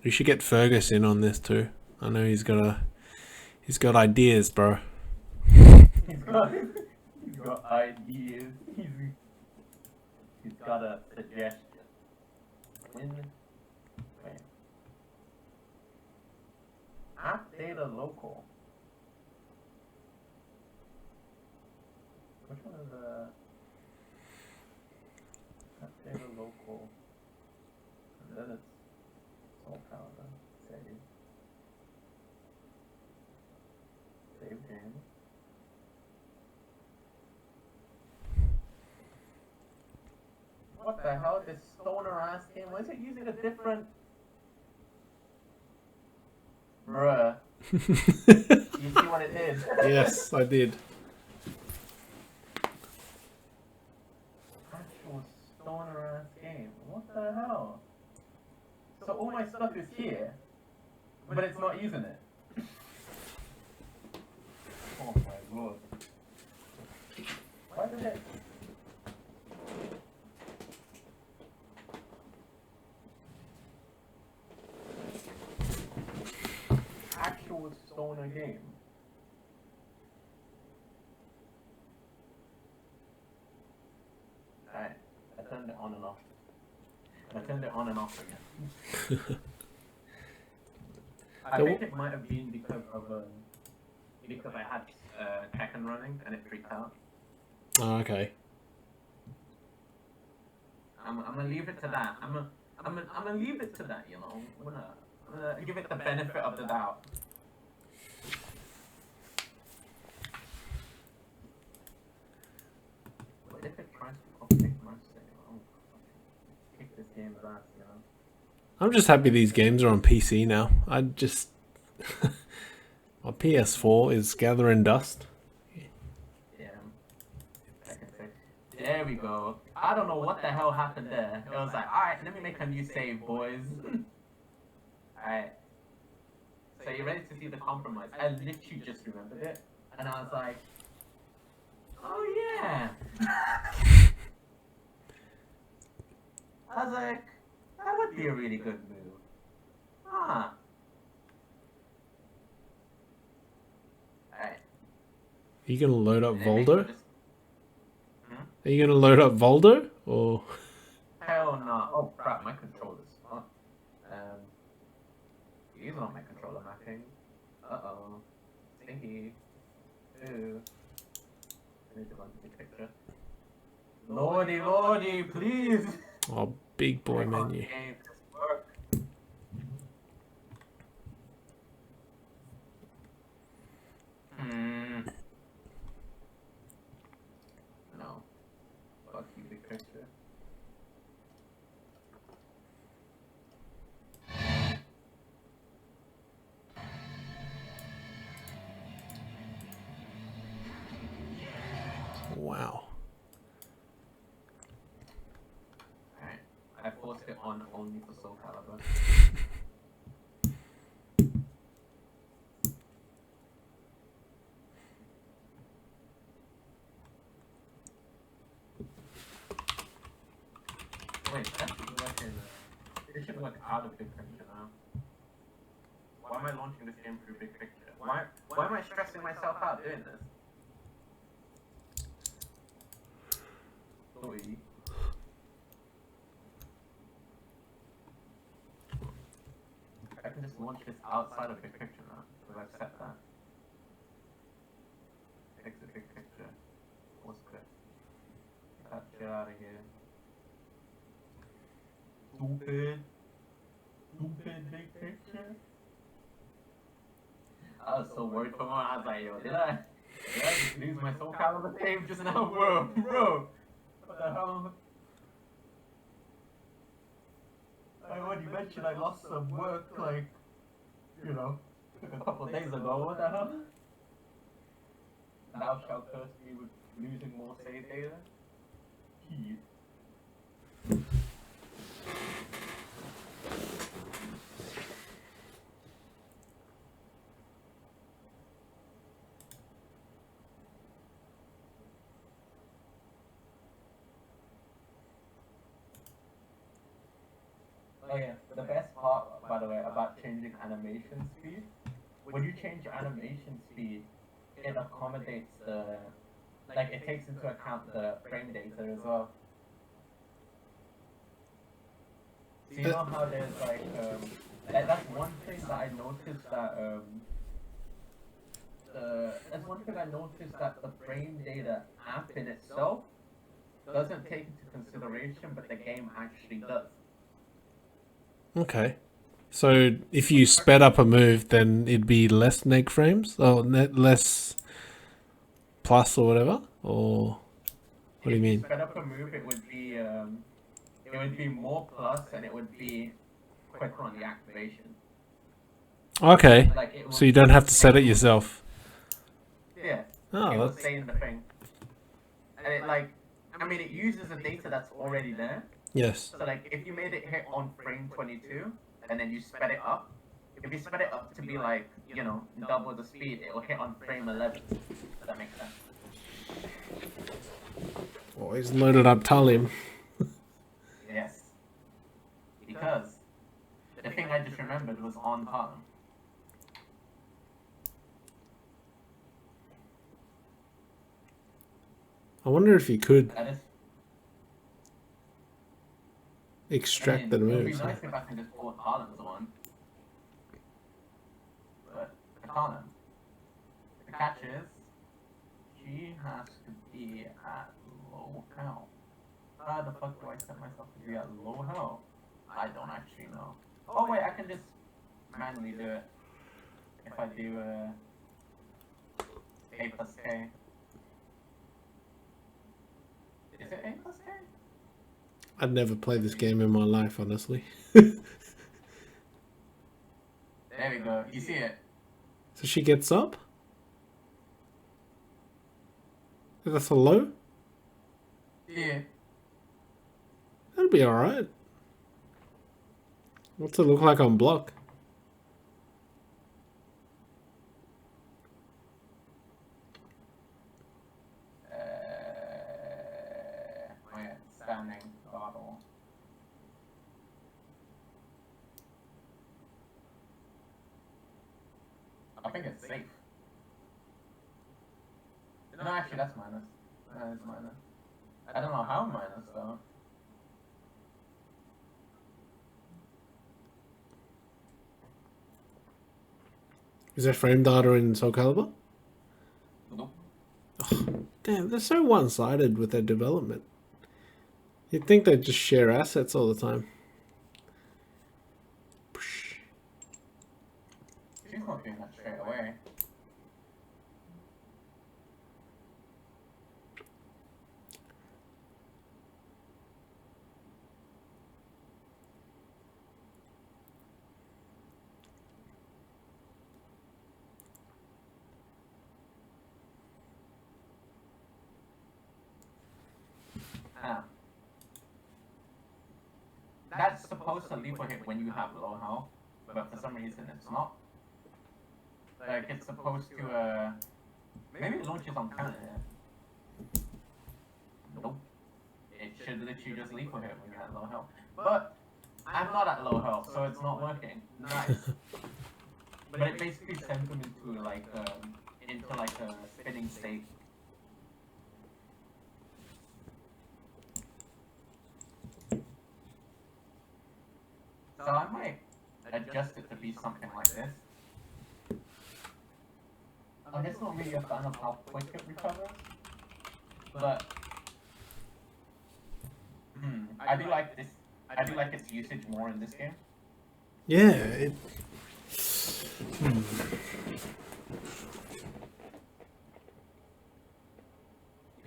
We should get Fergus in on this too. I know he's got ideas, bro. He's got ideas. He's got a suggestion. Wait. App data local. Which one is the app data local? And then it's Soul Calibur. Save game. What the hell? This stoner ass game? Why is it using a different? Bruh. You see what it did? Yes, I did. Actual stoner ass game. What the hell? So all my stuff is here, but it's not using it. Oh my lord. Why did it? Actual stoner game. Alright, I turned it on and off. I turned it on and off again. I think it might have been because I had Tekken running and it freaked out. Oh, okay. I'm gonna leave it to that. I'm gonna leave it to that. You know, I'm gonna give it the benefit of the doubt. What if it tries to kick my save? Oh, kick this game's ass, you know. I'm just happy these games are on PC now. I just my PS4 is gathering dust. Yeah. There we go. I don't know what the hell happened there. It was like, alright, let me make a new save, boys. Alright. So you ready to see the compromise? I literally just remembered it. And I was like, oh yeah. I was like, that would be a really good move. Huh. Alright. Are you gonna load up And then maybe Voldo? just- Are you gonna load up Voldo? Or Hell no. Oh crap, my controller's fucked. These are not my controller mapping. Uh-oh. Stinky. Ew. I need to go into the picture. Lordy, please! oh, big boy I can't menu. game this work. No. Fuck you, big picture. Wow. Alright. I forced it on only for Soul Calibur. Wait, that should work in. It should work out of big picture now. Why am I launching this game through big picture? Why am I stressing myself out doing this? Louis. I can just launch this outside of big picture now, because I've set that. Exit big picture. What's good? Get that shit out of here. Stupid. stupid big picture. I was so worried for a moment. I was like, yo, did I just lose my Soul Calibur save just now, bro? What the hell? When you mentioned I lost some work, like, you know, a couple of days ago, what the hell? Thou shalt curse me with losing more save data? Jeez. Oh yeah, the best part, by the way, about changing animation speed, when you change your animation speed, it accommodates like it takes into account the frame data as well. So you know how there's like, that's one thing that I noticed that's one thing I noticed that the frame data app in itself doesn't take into consideration, but the game actually does. Okay. So if you sped up a move, then it'd be less neg frames or less plus or whatever. Or what do you mean? If you sped up a move, it would be more plus, and it would be quicker on the activation. Okay. Like it So you don't have to set it yourself. Yeah. Oh, It will that's say in the thing, and it uses the data that's already there. yes. So like, if you made it hit on frame 22, and then you sped it up, if you sped it up to be like, you know, double the speed, it will hit on frame 11. Does that make sense? Always loaded up Talim. Yes. Because the thing I just remembered was on column. I wonder if you could That is. extract the It would be moves. nice if I can just pull Harlan's one. But I can't. The catch is, she has to be at low health. How the fuck do I set myself to be at low health? I don't actually know. Oh wait, I can just manually do it. If I do A plus K. Is it A plus K? I'd never played this game in my life, honestly. There we go. You see it? So she gets up? That's a low? Yeah. That'd be alright. What's it look like on block? Yeah, standing bottle. I think it's safe. No, actually, that's minus. That is minus. I don't know how minus though. Is there frame data in Soul Calibur? Nope. Damn, they're so one-sided with their development. You'd think they'd just share assets all the time. She's not doing that straight away. Ah. That's supposed to leap a hit when you have low health, but for some reason it's not. Like it's supposed to maybe it launches on counter hit. Nope. It should literally just leap a hit when you're at low health. But I'm not at low health, so it's not working. Nice. But it basically sends them into like a spinning state. So I might adjust it to be something like this. I'm just not really a fan of how quick it recovers, but I do like this. I do like its usage more in this game. Yeah. You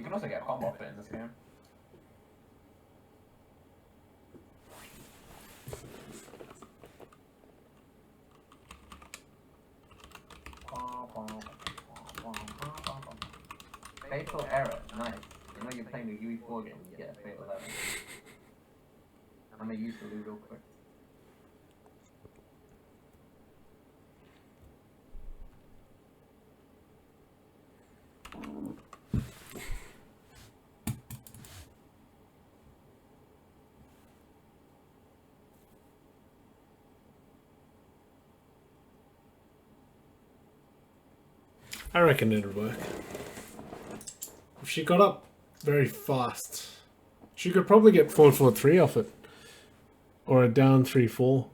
can also get a combo fit in this game. Fatal error, nice. You know you're playing the UE4 game when you get a fatal error. I'm gonna use the loot real quick. I reckon it'll work. If she got up very fast, she could probably get 4-4-3 off it. Or a down 3-4.